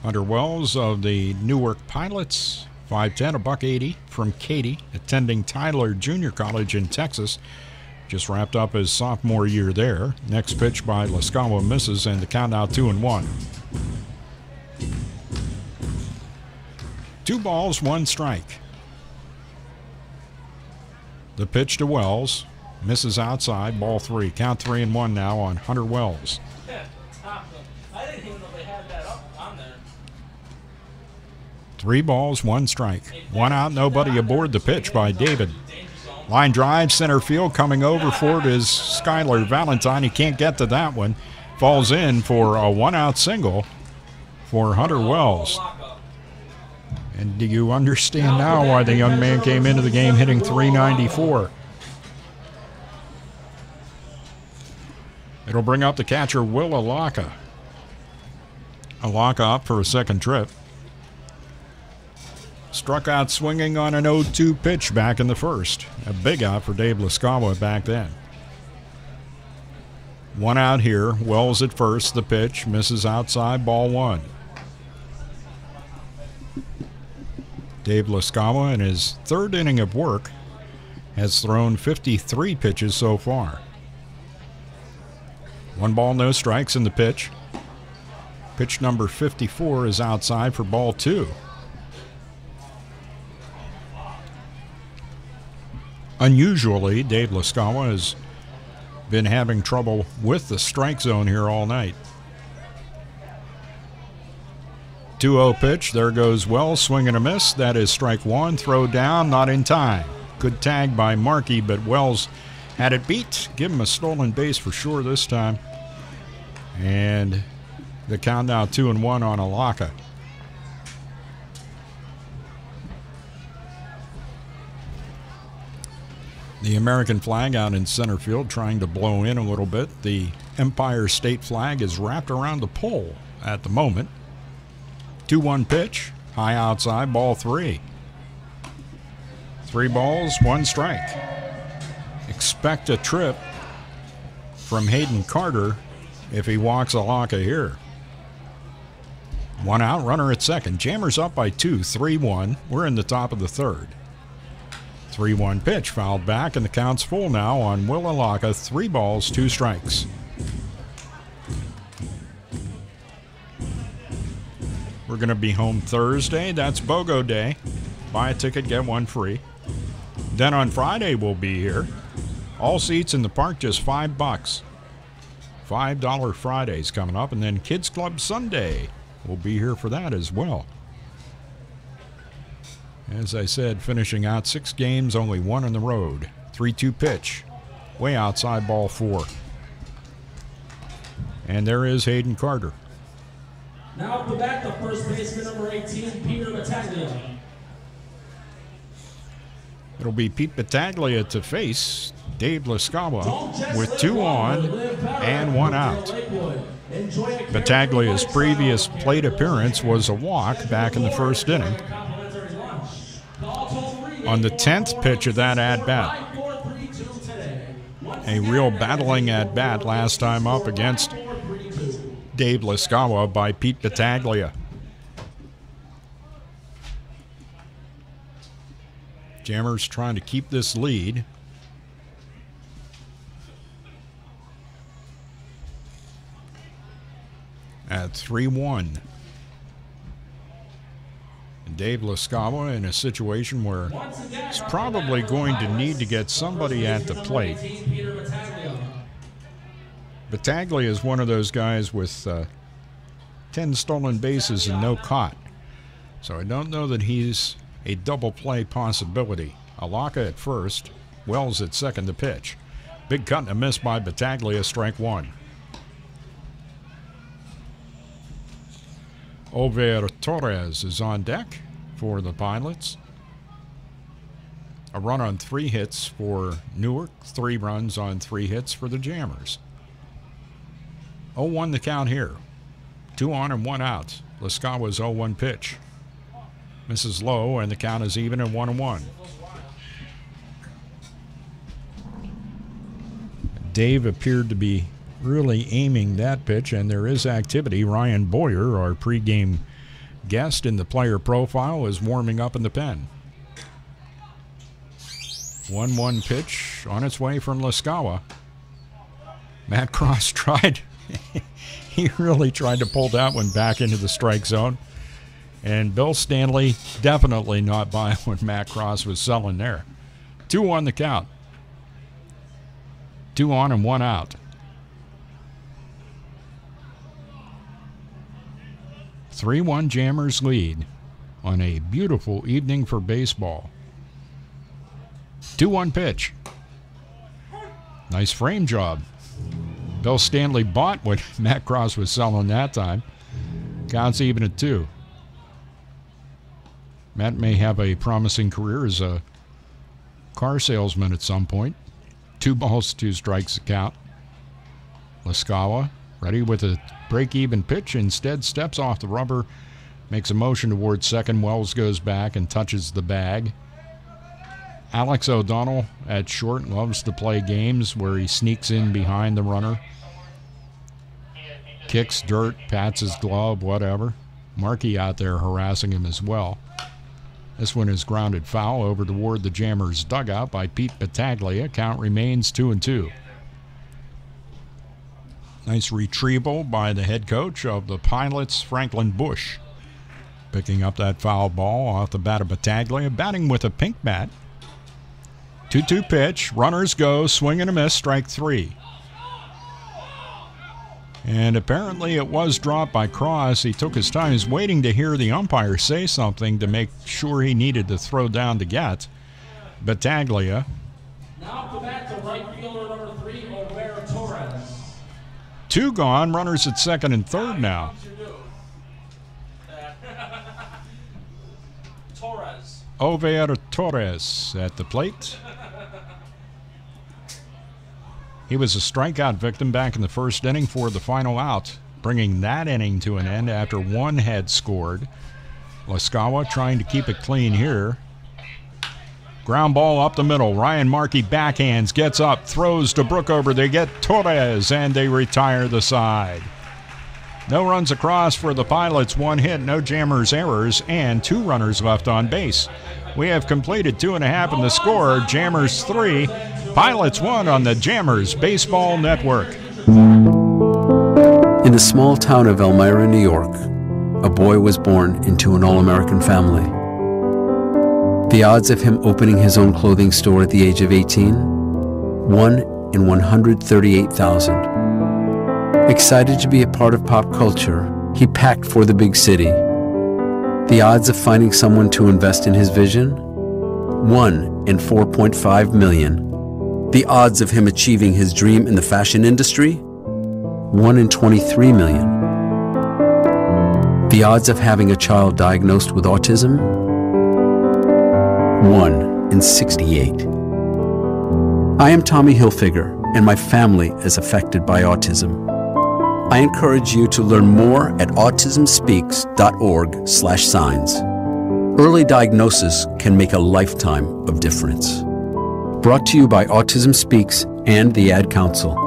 Hunter Wells of the Newark Pilots, 5'10", $180 from Katy, attending Tyler Junior College in Texas. Just wrapped up his sophomore year there. Next pitch by Lascava misses, and the count now 2-1. 2 balls, 1 strike. The pitch to Wells. Misses outside, ball 3. Count 3-1 now on Hunter Wells. I didn't even know they had that up on there. 3 balls, 1 strike. 1 out, nobody aboard. The pitch by David. Line drive, center field. Coming over for it is Skylar Valentine. He can't get to that one. Falls in for a 1-out single for Hunter Wells. And do you understand now why the young man came into the game hitting .394? It'll bring up the catcher, Will Alaka. Alaka up for a second trip. Struck out swinging on an 0-2 pitch back in the first. A big out for Dave Lascava back then. 1 out here. Wells at first. The pitch misses outside, ball 1. Dave Lascava, in his third inning of work, has thrown 53 pitches so far. 1 ball, no strikes in the pitch. Pitch number 54 is outside for ball 2. Unusually, Dave Lascawa has been having trouble with the strike zone here all night. 2-0 pitch. There goes Wells. Swing and a miss. That is strike 1. Throw down. Not in time. Good tag by Markey, but Wells had it beat. Give him a stolen base for sure this time. And the count now 2-1 on Alaka. The American flag out in center field trying to blow in a little bit. The Empire State flag is wrapped around the pole at the moment. 2-1 pitch. High outside, ball 3. 3 balls, 1 strike. Expect a trip from Hayden Carter if he walks Alaka here. 1 out, runner at second. Jammers up by 2, 3-1. We're in the top of the 3rd. 3-1 pitch, fouled back, and the count's full now on Will Alaka. 3 balls, 2 strikes. We're going to be home Thursday. That's BOGO Day. Buy a ticket, get 1 free. Then on Friday we'll be here. All seats in the park, just $5. $5 Fridays coming up, and then Kids Club Sunday. We'll be here for that as well. As I said, finishing out 6 games, only 1 on the road. 3-2 pitch, way outside, ball 4. And there is Hayden Carter. Now up the bat, the first baseman, number 18, Peter Battaglia. It'll be Pete Battaglia to face Dave Lascawa with 2 on and 1 out. Battaglia's previous plate appearance was a walk back in the 1st inning. On the 10th pitch of that at-bat. A real battling at-bat last time up against Dave Lascawa by Pete Battaglia. Jammers trying to keep this lead. At 3-1. And Dave Lascawa in a situation where he's probably going to need to get somebody at the plate. Battaglia is one of those guys with 10 stolen bases and no caught. So I don't know that he's a double play possibility. Alaka at first, Wells at second to pitch. Big cut and a miss by Battaglia, strike 1. Over Torres is on deck for the Pilots. A run on 3 hits for Newark, 3 runs on 3 hits for the Jammers. 0-1 the count here. 2 on and 1 out. Lascawa's 0-1 pitch. Misses low, and the count is even at 1-1. Dave appeared to be really aiming that pitch, and there is activity. Ryan Boyer, our pregame guest in the player profile, is warming up in the pen. 1-1 pitch on its way from Lascawa. Matt Cross tried. He really tried to pull that one back into the strike zone. And Bill Stanley definitely not buying what Matt Cross was selling there. 2 on the count. 2 on and 1 out. 3-1 Jammers lead on a beautiful evening for baseball. 2-1 pitch. Nice frame job. Bill Stanley bought what Matt Cross was selling that time. Counts even at 2. Matt may have a promising career as a car salesman at some point. 2 balls, 2 strikes to count. Lascawa ready with a break-even pitch. Instead steps off the rubber, makes a motion towards second. Wells goes back and touches the bag. Alex O'Donnell at short loves to play games where he sneaks in behind the runner. Kicks dirt, pats his glove, whatever. Markey out there harassing him as well. This one is grounded foul over toward the Jammers' dugout by Pete Battaglia. Count remains 2-2. Nice retrieval by the head coach of the Pilots, Franklin Bush. Picking up that foul ball off the bat of Battaglia, batting with a pink bat. 2-2 pitch, runners go, swing and a miss, strike 3. And apparently it was dropped by Cross. He took his time. He's waiting to hear the umpire say something to make sure he needed to throw down to get. Battaglia. Now the bat to right fielder number 3, O'Hare Torres. 2 gone, runners at second and third now. Torres. O'Hare Torres at the plate. He was a strikeout victim back in the first inning for the final out, bringing that inning to an end after 1 had scored. Lascawa trying to keep it clean here. Ground ball up the middle. Ryan Markey backhands, gets up, throws to Brookover. They get Torres, and they retire the side. No runs across for the Pilots, 1 hit, no Jammers errors, and 2 runners left on base. We have completed 2.5 in the score. Jammers 3, Pilots 1 on the Jammers Baseball Network. In the small town of Elmira, New York, a boy was born into an all-American family. The odds of him opening his own clothing store at the age of 18? 1 in 138,000. Excited to be a part of pop culture, he packed for the big city. The odds of finding someone to invest in his vision? 1 in 4.5 million. The odds of him achieving his dream in the fashion industry? 1 in 23 million. The odds of having a child diagnosed with autism? 1 in 68. I am Tommy Hilfiger, and my family is affected by autism. I encourage you to learn more at autismspeaks.org/signs. Early diagnosis can make a lifetime of difference. Brought to you by Autism Speaks and the Ad Council.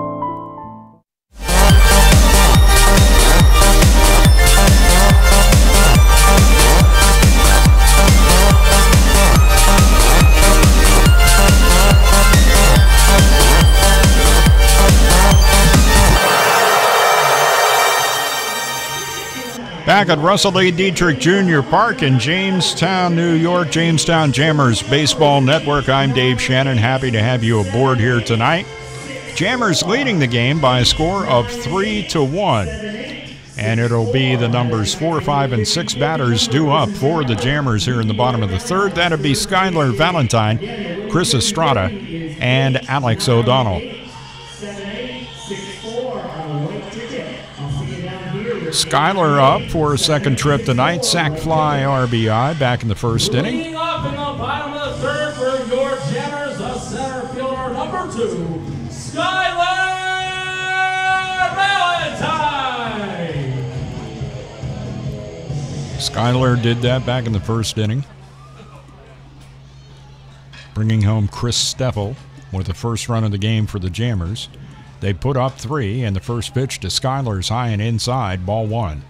Back at Russell A. Dietrich Jr. Park in Jamestown, New York, Jamestown Jammers Baseball Network. I'm Dave Shannon. Happy to have you aboard here tonight. Jammers leading the game by a score of 3-1. And it'll be the numbers 4, 5, and 6 batters due up for the Jammers here in the bottom of the third. That'll be Skylar Valentine, Chris Estrada, and Alex O'Donnell. Skyler up for a second trip tonight. Sac fly RBI back in the first inning. Leading up in the bottom of the third for your Jammers, the center fielder number 2, Skylar Valentine. Skyler did that back in the first inning, bringing home Chris Steffel with the first run of the game for the Jammers. They put up 3, and the first pitch to Skyler's high and inside, ball 1.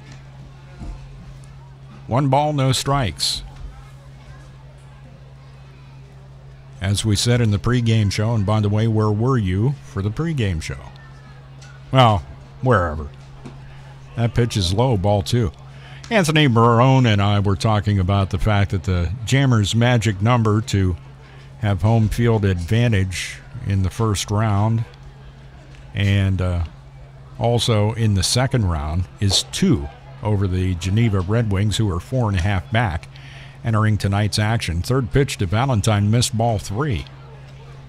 1 ball, no strikes. As we said in the pregame show, and by the way, where were you for the pregame show? Well, wherever. That pitch is low, ball 2. Anthony Barone and I were talking about the fact that the Jammers' magic number to have home field advantage in the first round and also in the second round is 2 over the Geneva Red Wings, who are 4.5 back, entering tonight's action. Third pitch to Valentine, missed, ball 3.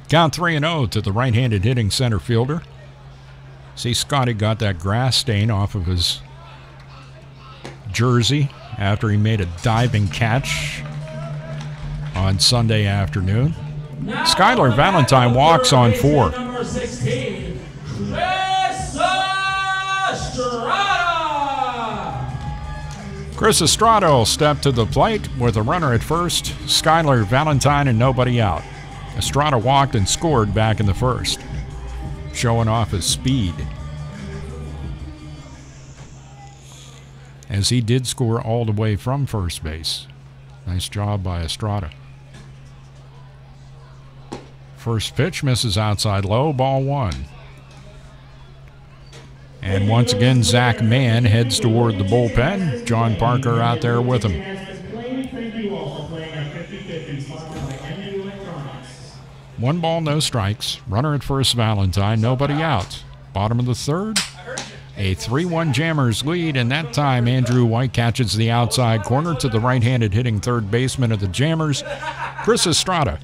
Count 3-0 to the right-handed hitting center fielder. See, Scotty got that grass stain off of his jersey after he made a diving catch on Sunday afternoon. Skylar Valentine walks on 4. Number 16. Chris Estrada will step to the plate with a runner at first, Skylar Valentine, and nobody out. Estrada walked and scored back in the first, showing off his speed, as he did score all the way from first base. Nice job by Estrada. First pitch misses outside low, ball 1. And once again, Zach Mann heads toward the bullpen. John Parker out there with him. 1 ball, no strikes. Runner at first, Valentine. Nobody out. Bottom of the third. A 3-1 Jammers lead, and that time Andrew White catches the outside corner to the right-handed hitting third baseman of the Jammers, Chris Estrada.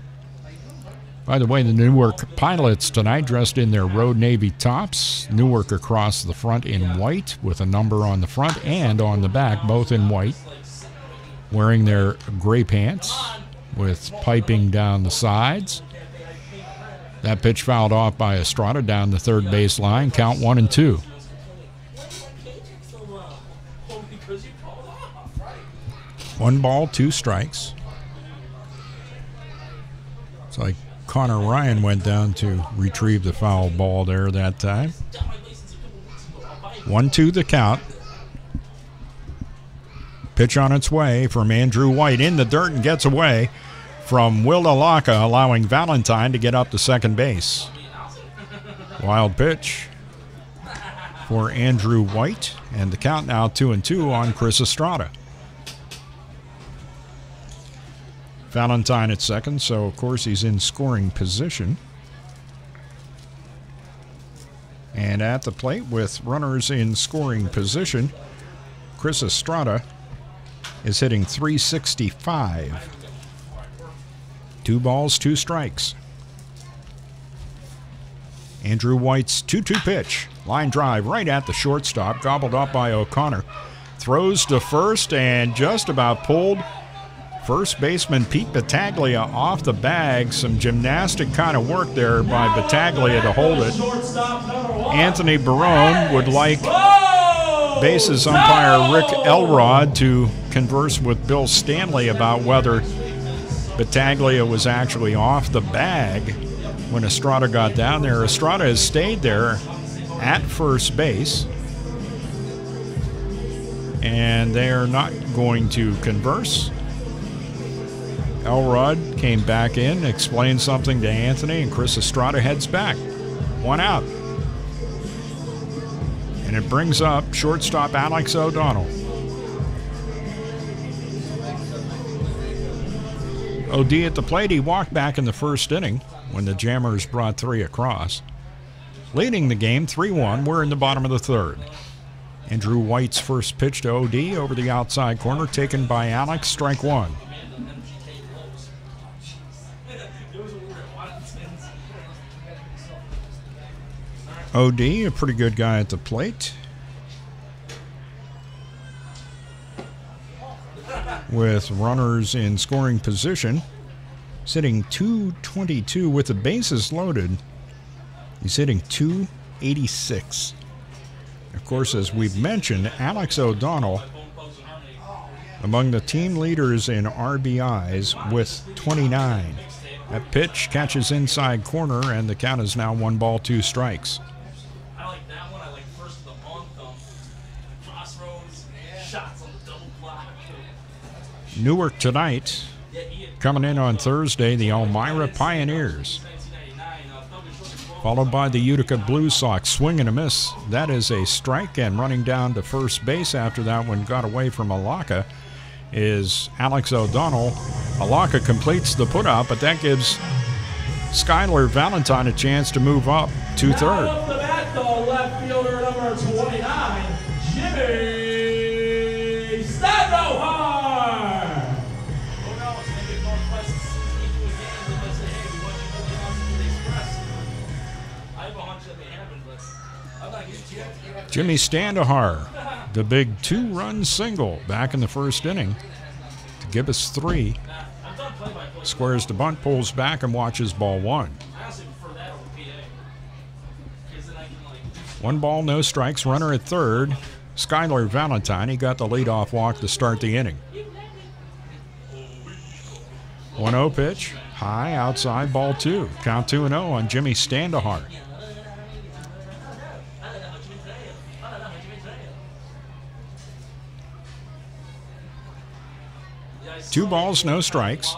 By the way, the Newark Pilots tonight dressed in their Road Navy tops. Newark across the front in white with a number on the front and on the back, both in white. Wearing their gray pants with piping down the sides. That pitch fouled off by Estrada down the third base line. Count 1-2. 1 ball, 2 strikes. It's like Connor Ryan went down to retrieve the foul ball there that time. 1-2 the count. Pitch on its way from Andrew White in the dirt and gets away from Will Alaka, allowing Valentine to get up to second base. Wild pitch for Andrew White, and the count now 2-2 on Chris Estrada. Valentine at second, so of course he's in scoring position. And at the plate with runners in scoring position, Chris Estrada is hitting .365. 2 balls, 2 strikes. Andrew White's 2-2 pitch. Line drive right at the shortstop, gobbled up by O'Connor. Throws to first and just about pulled first baseman Pete Battaglia off the bag. Some gymnastic kind of work there by Battaglia to hold it. Anthony Barone would like bases umpire Rick Elrod to converse with Bill Stanley about whether Battaglia was actually off the bag when Estrada got down there. Estrada has stayed there at first base, and they are not going to converse. Elrod came back in, explained something to Anthony, and Chris Estrada heads back. 1 out. And it brings up shortstop Alex O'Donnell. OD at the plate. He walked back in the first inning when the Jammers brought 3 across. Leading the game 3-1. We're in the bottom of the third. Andrew White's first pitch to OD over the outside corner, taken by Alex, strike 1. OD, a pretty good guy at the plate. With runners in scoring position, sitting .222 with the bases loaded. He's hitting .286. Of course, as we've mentioned, Alex O'Donnell among the team leaders in RBIs with 29. That pitch catches inside corner, and the count is now 1 ball, 2 strikes. I like that one. I like first of the month, crossroads, shots on the double block. Newark tonight. Coming in on Thursday, the Elmira Pioneers. Followed by the Utica Blue Sox. Swing and a miss. That is a strike, and running down to first base after that one got away from Alaka is Alex O'Donnell. Alaka completes the put-out, but that gives Skylar Valentine a chance to move up to third. Off the bat, though, left fielder number 29, Jimmy Standohar. Jimmy Standohar, the big 2-run single back in the first inning to give us 3. Squares the bunt, pulls back, and watches ball 1. 1 ball, no strikes. Runner at third, Skylar Valentine. He got the leadoff walk to start the inning. 1-0 pitch, high, outside, ball 2. Count 2-0 on Jimmy Standohar. Two balls, no strikes.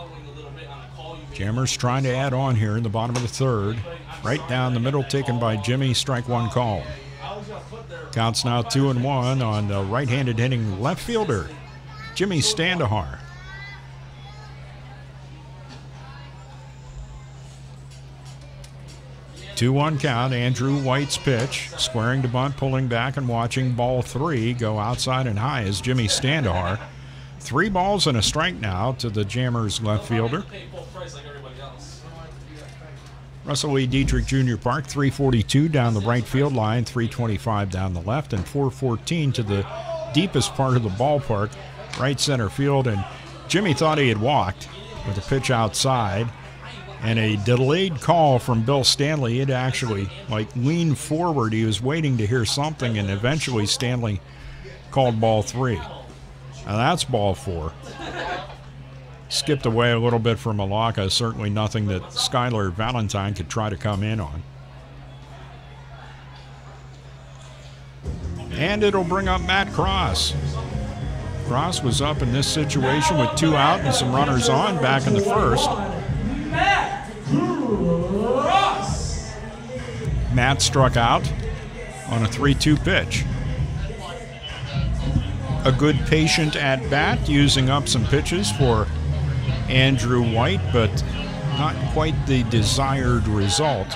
Jammers trying to add on here in the bottom of the third. Right down the middle, taken by Jimmy, strike 1 call. Counts now 2-1 on the right-handed hitting left fielder, Jimmy Standahar. Two-one count. Andrew White's pitch, squaring to bunt, pulling back and watching ball 3 go outside and high is Jimmy Standahar. 3 balls and a strike now to the Jammers left fielder. Russell E. Dietrich Jr. Park, 342 down the right field line, 325 down the left, and 414 to the deepest part of the ballpark, right center field. And Jimmy thought he had walked with a pitch outside. And a delayed call from Bill Stanley. It actually leaned forward. He was waiting to hear something, and eventually Stanley called ball 3. Now that's ball 4. Skipped away a little bit from Malacca. Certainly nothing that Skylar Valentine could try to come in on. And it'll bring up Matt Cross. Cross was up in this situation with 2 out and some runners on back in the first. Matt struck out on a 3-2 pitch. A good patient at bat, using up some pitches for Andrew White, but not quite the desired result.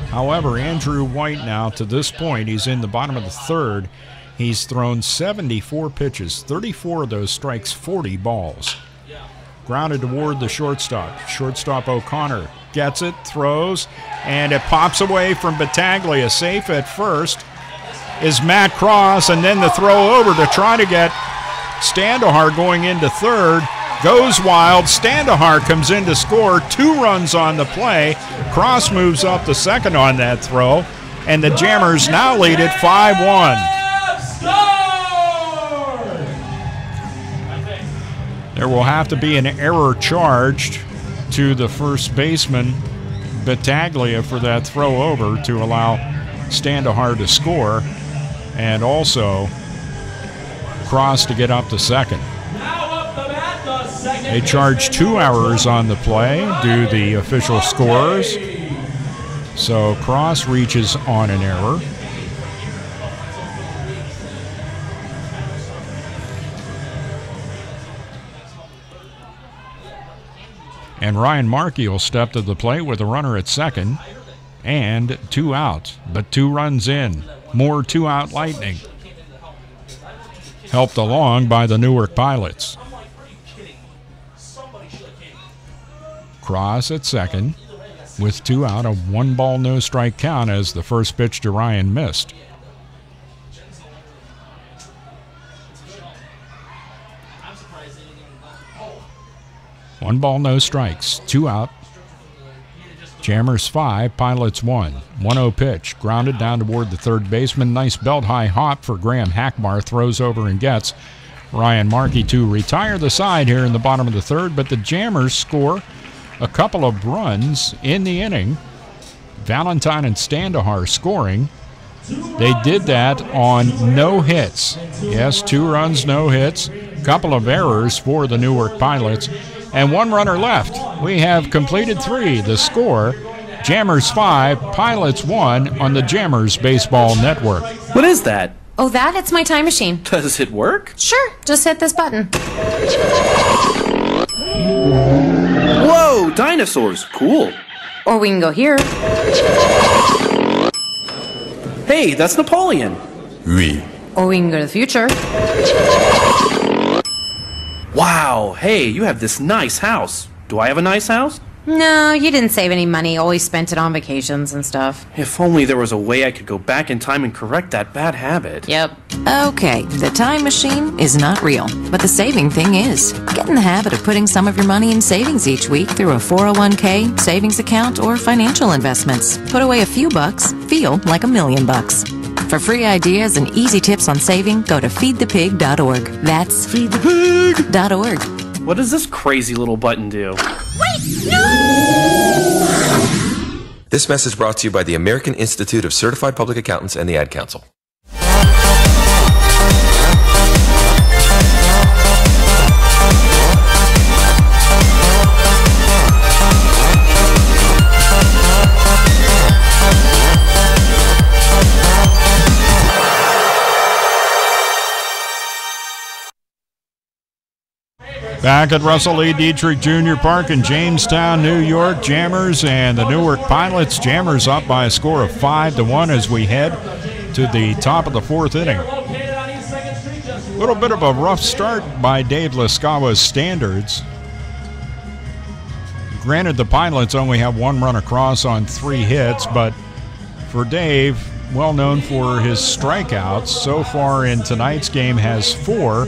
However, Andrew White now, to this point, he's in the bottom of the third. He's thrown 74 pitches, 34 of those strikes, 40 balls. Grounded toward the shortstop. Shortstop O'Connor gets it, throws, and it pops away from Battaglia. Safe at first is Matt Cross, and then the throw over to try to get Standahar going into third. Goes wild. Standahar comes in to score. 2 runs on the play. Cross moves up to second on that throw, and the Jammers now lead it 5-1. There will have to be an error charged to the first baseman, Battaglia, for that throw over to allow Standahar to score, and also Cross to get up to second. They charge 2 errors on the play, do the official scorers. So Cross reaches on an error. And Ryan Markey will step to the plate with a runner at second and 2 out, but 2 runs in. More 2-out Lightning. Helped along by the Newark Pilots. Cross at second with 2 out, a 1-ball, no strike count as the first pitch to Ryan missed. One ball, no strikes, 2 out. Jammers 5, Pilots 1. 1-0 pitch, grounded down toward the third baseman. Nice belt-high hop for Graham Hackmar, throws over and gets Ryan Markey to retire the side here in the bottom of the third, but the Jammers score a couple of runs in the inning. Valentine and Standahar scoring. They did that on no hits. Yes, 2 runs, no hits. Couple of errors for the Newark Pilots. And 1 runner left. We have completed 3. The score, Jammers 5, Pilots 1 on the Jammers Baseball Network. What is that? Oh, that? It's my time machine. Does it work? Sure. Just hit this button. Whoa, dinosaurs. Cool. Or we can go here. Hey, that's Napoleon. Oui. Or we can go to the future. Wow, hey, you have this nice house. Do I have a nice house? No, you didn't save any money. Always spent it on vacations and stuff. If only there was a way I could go back in time and correct that bad habit. Yep. Okay, the time machine is not real, but the saving thing is. Get in the habit of putting some of your money in savings each week through a 401k, savings account, or financial investments. Put away a few bucks, feel like $1 million. For free ideas and easy tips on saving, go to feedthepig.org. That's feedthepig.org. What does this crazy little button do? Wait, no! This message brought to you by the American Institute of Certified Public Accountants and the Ad Council. Back at Russell E. Dietrich Jr. Park in Jamestown, New York, Jammers and the Newark Pilots. Jammers up by a score of 5-1 as we head to the top of the fourth inning. A little bit of a rough start by Dave Lascawa's standards. Granted, the Pilots only have one run across on 3 hits, but for Dave, well known for his strikeouts, so far in tonight's game has 4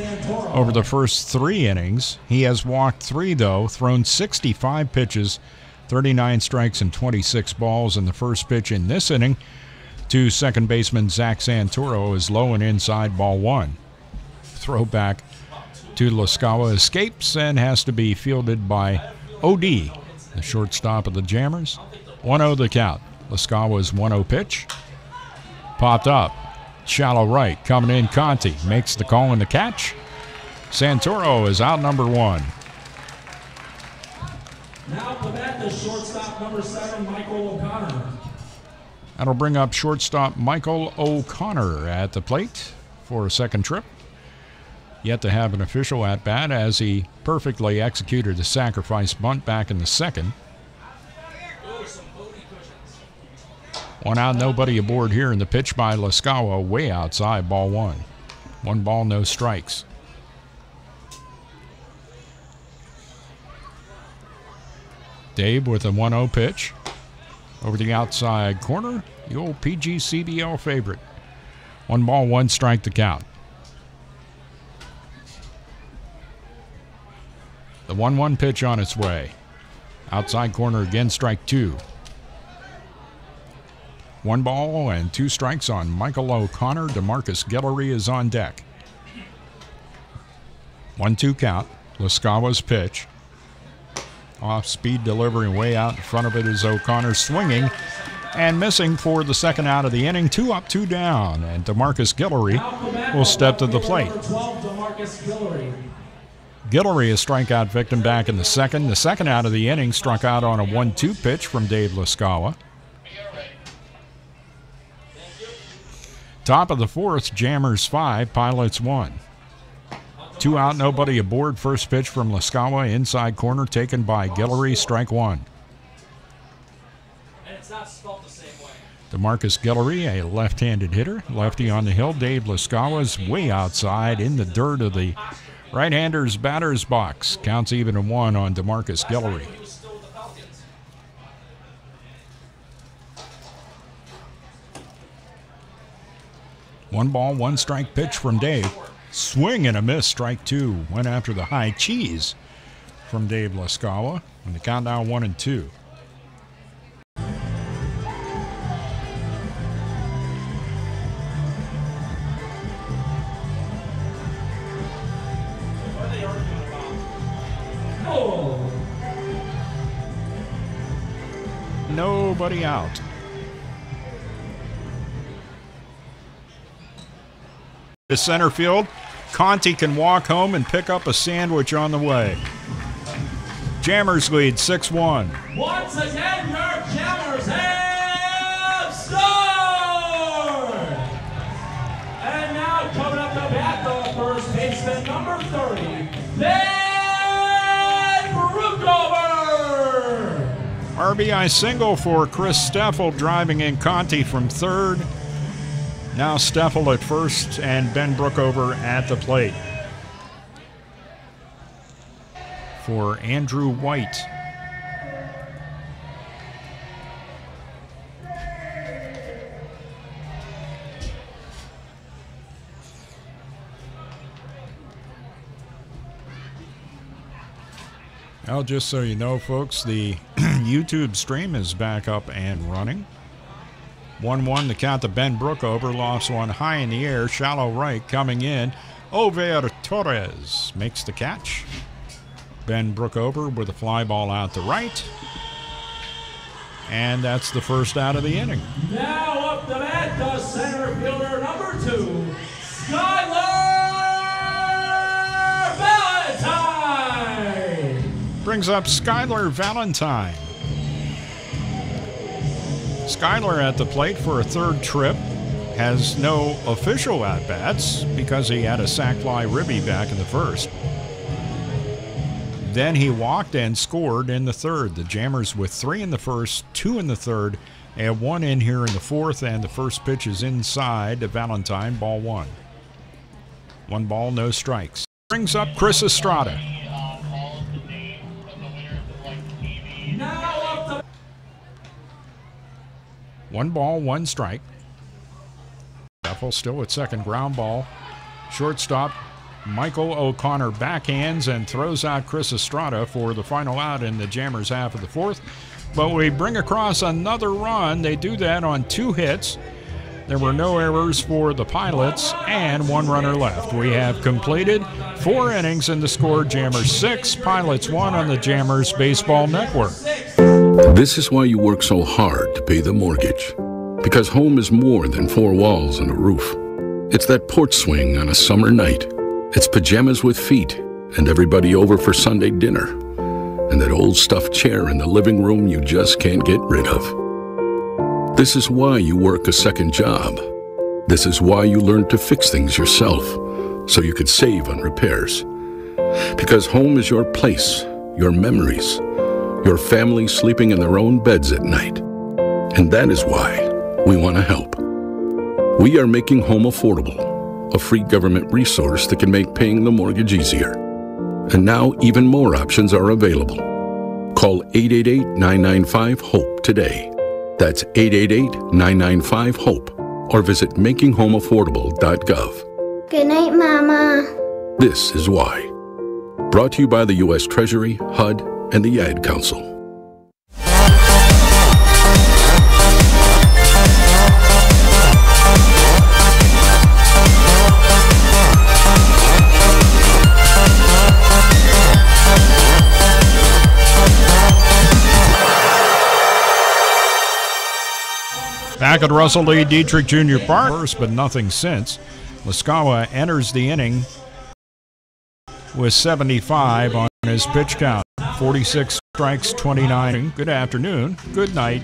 over the first 3 innings. He has walked 3, though, thrown 65 pitches, 39 strikes and 26 balls. In the first pitch in this inning to second baseman Zach Santoro is low and inside, ball 1. Throwback to Lascawa escapes and has to be fielded by O.D., the shortstop of the Jammers. 1-0 the count. Lascawa's 1-0 pitch. Popped up. Shallow right. Coming in, Conti makes the call and the catch. Santoro is out, number 1. Now the bat, the shortstop, number 7, Michael O'Connor. That'll bring up shortstop Michael O'Connor at the plate for a second trip. Yet to have an official at-bat as he perfectly executed a sacrifice bunt back in the second. 1 out, nobody aboard here, in the pitch by Lascawa way outside, ball 1. 1 ball, no strikes. Dave with a 1-0 pitch. Over the outside corner, the old PGCBL favorite. 1 ball, 1 strike to count. The 1-1 pitch on its way. Outside corner again, strike 2. 1 ball and 2 strikes on Michael O'Connor. DeMarcus Guillory is on deck. 1-2 count. Lascawa's pitch. Off-speed delivery way out in front of it is O'Connor, swinging and missing for the second out of the inning. 2 up, 2 down, and DeMarcus Guillory will step to the plate. Guillory, a strikeout victim back in the second. The second out of the inning, struck out on a 1-2 pitch from Dave Lascawa. Top of the fourth, Jammers 5, Pilots 1. 2 out, nobody aboard. First pitch from Lascawa, inside corner, taken by Guillory, strike 1. DeMarcus Guillory, a left-handed hitter. Lefty on the hill. Dave Lascawa's way outside in the dirt of the right-hander's batter's box. Counts even at 1 on DeMarcus Guillory. One ball, 1 strike pitch from Dave. Swing and a miss, strike 2. Went after the high cheese from Dave Lascawa. And the count now 1-2. Nobody out. To center field, Conti can walk home and pick up a sandwich on the way. Jammers lead 6-1. Once again, your Jammers have scored! And now coming up to bat, the first baseman, number 30, Ben Brookover! RBI single for Chris Steffel, driving in Conti from third. Now Steffel at first and Ben Brookover at the plate for Andrew White. Well, just so you know, folks, the YouTube stream is back up and running. 1-1 to count to Ben Brookover. Lofts one high in the air. Shallow right coming in. Over Torres makes the catch. Ben Brookover with a fly ball out to right. And that's the first out of the inning. Now up the bat, the center fielder, number 2, Skylar Valentine. Brings up Skylar Valentine. Skylar at the plate for a third trip. Has no official at-bats because he had a sac fly ribby back in the first. Then he walked and scored in the third. The Jammers with 3 in the first, 2 in the third, and 1 in here in the fourth, and the first pitch is inside to Valentine, ball 1. 1 ball, no strikes. Brings up Chris Estrada. One ball, 1 strike. Bethel still at second, ground ball. Shortstop Michael O'Connor backhands and throws out Chris Estrada for the final out in the Jammers half of the fourth. But we bring across another run. They do that on 2 hits. There were no errors for the Pilots and 1 runner left. We have completed 4 innings in the score. Jammers 6, Pilots 1 on the Jammers Baseball Network. This is why you work so hard to pay the mortgage. Because home is more than 4 walls and a roof. It's that porch swing on a summer night. It's pajamas with feet and everybody over for Sunday dinner. And that old stuffed chair in the living room you just can't get rid of. This is why you work a second job. This is why you learn to fix things yourself, so you could save on repairs. Because home is your place, your memories, your family sleeping in their own beds at night. And that is why we want to help. We are making home affordable, a free government resource that can make paying the mortgage easier. And now even more options are available. Call 888-995-HOPE today. That's 888-995-HOPE, or visit makinghomeaffordable.gov. Good night, Mama. This is why. Brought to you by the U.S. Treasury, HUD, and the Ad Council. Back at Russell Lee Dietrich Jr. Park, first, but nothing since. Lascawa enters the inning with 75 on his pitch count. 46 strikes, 29. Good afternoon. Good night.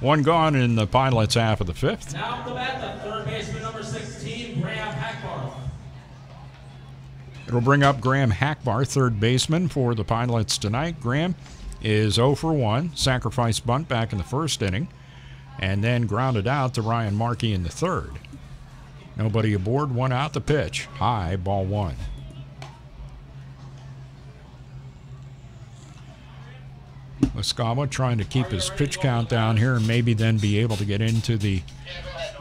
1 gone in the Pilots half of the 5th. Now up the bat, the third baseman, number 16, Graham Hackbar. It'll bring up Graham Hackbar, third baseman for the Pilots tonight. Graham is 0 for 1. Sacrifice bunt back in the first inning, and then grounded out to Ryan Markey in the third. Nobody aboard, 1 out. The pitch. High, ball 1. Lascawa trying to keep his pitch count down here and maybe then be able to get into the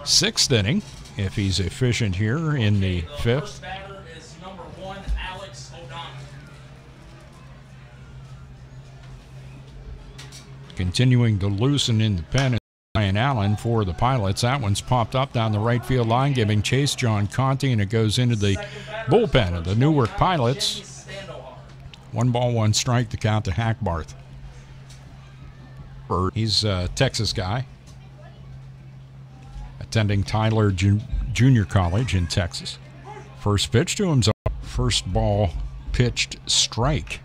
6th inning if he's efficient here in the 5th. Continuing to loosen in the pen is Ryan Allen for the Pilots. That one's popped up down the right field line, giving chase John Conti, and it goes into the bullpen of the Newark Pilots. 1 ball, 1 strike to count to Hackbarth. He's a Texas guy, attending Tyler Junior College in Texas. First pitch to him, first ball pitched strike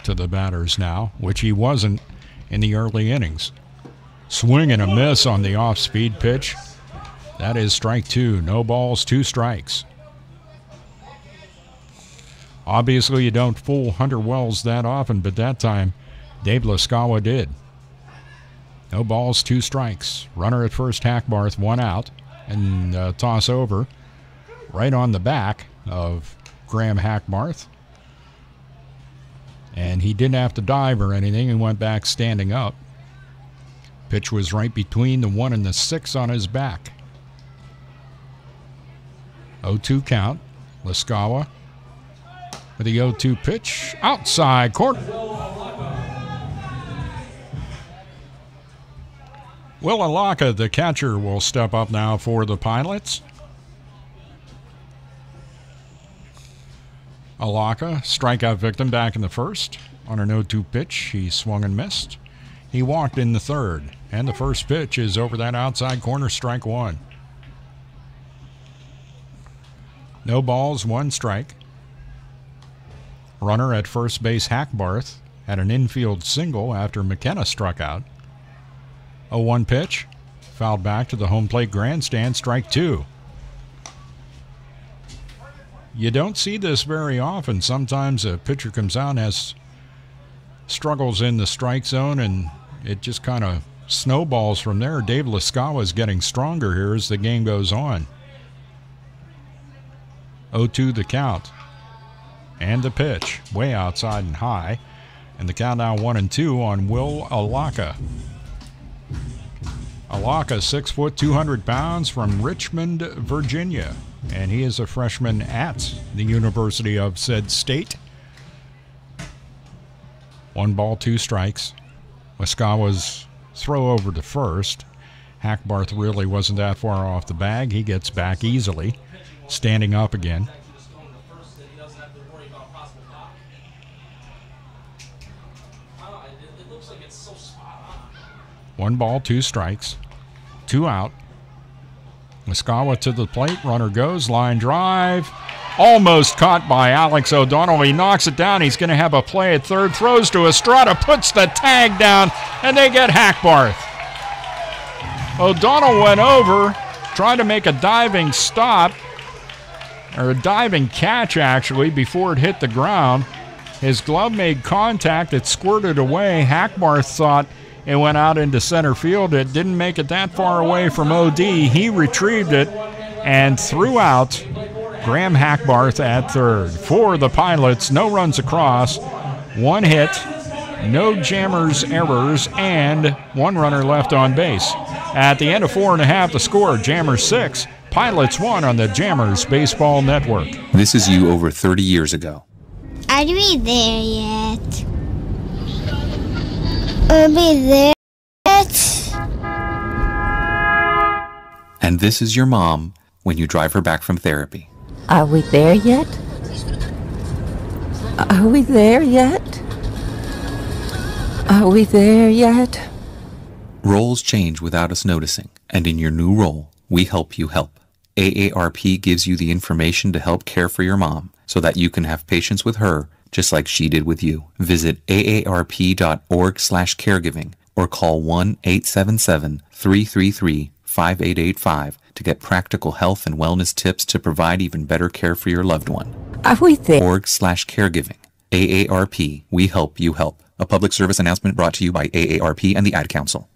to the batters now, which he wasn't in the early innings. Swing and a miss on the off-speed pitch. That is strike 2. No balls, 2 strikes. Obviously, you don't fool Hunter Wells that often, but that time, Dave Lascawa did. No balls, 2 strikes. Runner at first, Hackbarth, 1 out, and toss over right on the back of Graham Hackbarth. And he didn't have to dive or anything. He went back standing up. Pitch was right between the 1 and the 6 on his back. 0-2 count. Lascawa with the 0-2 pitch. Outside corner. Will Alaka, the catcher, will step up now for the Pilots. Alaka, strikeout victim back in the first. On an 0-2 pitch, he swung and missed. He walked in the third, and the first pitch is over that outside corner, strike 1. No balls, 1 strike. Runner at first base, Hackbarth, had an infield single after McKenna struck out. 0-1 pitch, fouled back to the home plate grandstand, strike 2. You don't see this very often. Sometimes a pitcher comes out and has struggles in the strike zone, and it just kind of snowballs from there. Dave Lascawa is getting stronger here as the game goes on. 0-2 the count. And the pitch, way outside and high. And the count now 1-2 on Will Alaka. Alaka, 6 foot, 200 pounds, from Richmond, Virginia. And he is a freshman at the University of said state. 1 ball, 2 strikes. Lascawa's throw over to first. Hackbarth really wasn't that far off the bag. He gets back easily, standing up again. One ball, 2 strikes, 2 out. Lascawa to the plate, runner goes, line drive. Almost caught by Alex O'Donnell. He knocks it down. He's going to have a play at third, throws to Estrada, puts the tag down, and they get Hackbarth. O'Donnell went over, tried to make a diving stop, or a diving catch actually, before it hit the ground. His glove made contact, it squirted away. Hackbarth thought it went out into center field. It didn't make it that far away from OD. He retrieved it and threw out Graham Hackbarth at third. For the Pilots, no runs across, 1 hit, no Jammers errors, and 1 runner left on base. At the end of 4.5, the score, Jammers 6, Pilots 1 on the Jammers Baseball Network. This is you over 30 years ago. Are we there yet? Are we there yet? And this is your mom when you drive her back from therapy. Are we there yet? Are we there yet? Are we there yet? Roles change without us noticing, and in your new role, we help you help. AARP gives you the information to help care for your mom so that you can have patience with her just like she did with you. Visit aarp.org/caregiving or call 1-877-333-5885 to get practical health and wellness tips to provide even better care for your loved one. Are we there? org/caregiving. AARP, we help you help. A public service announcement brought to you by AARP and the Ad Council.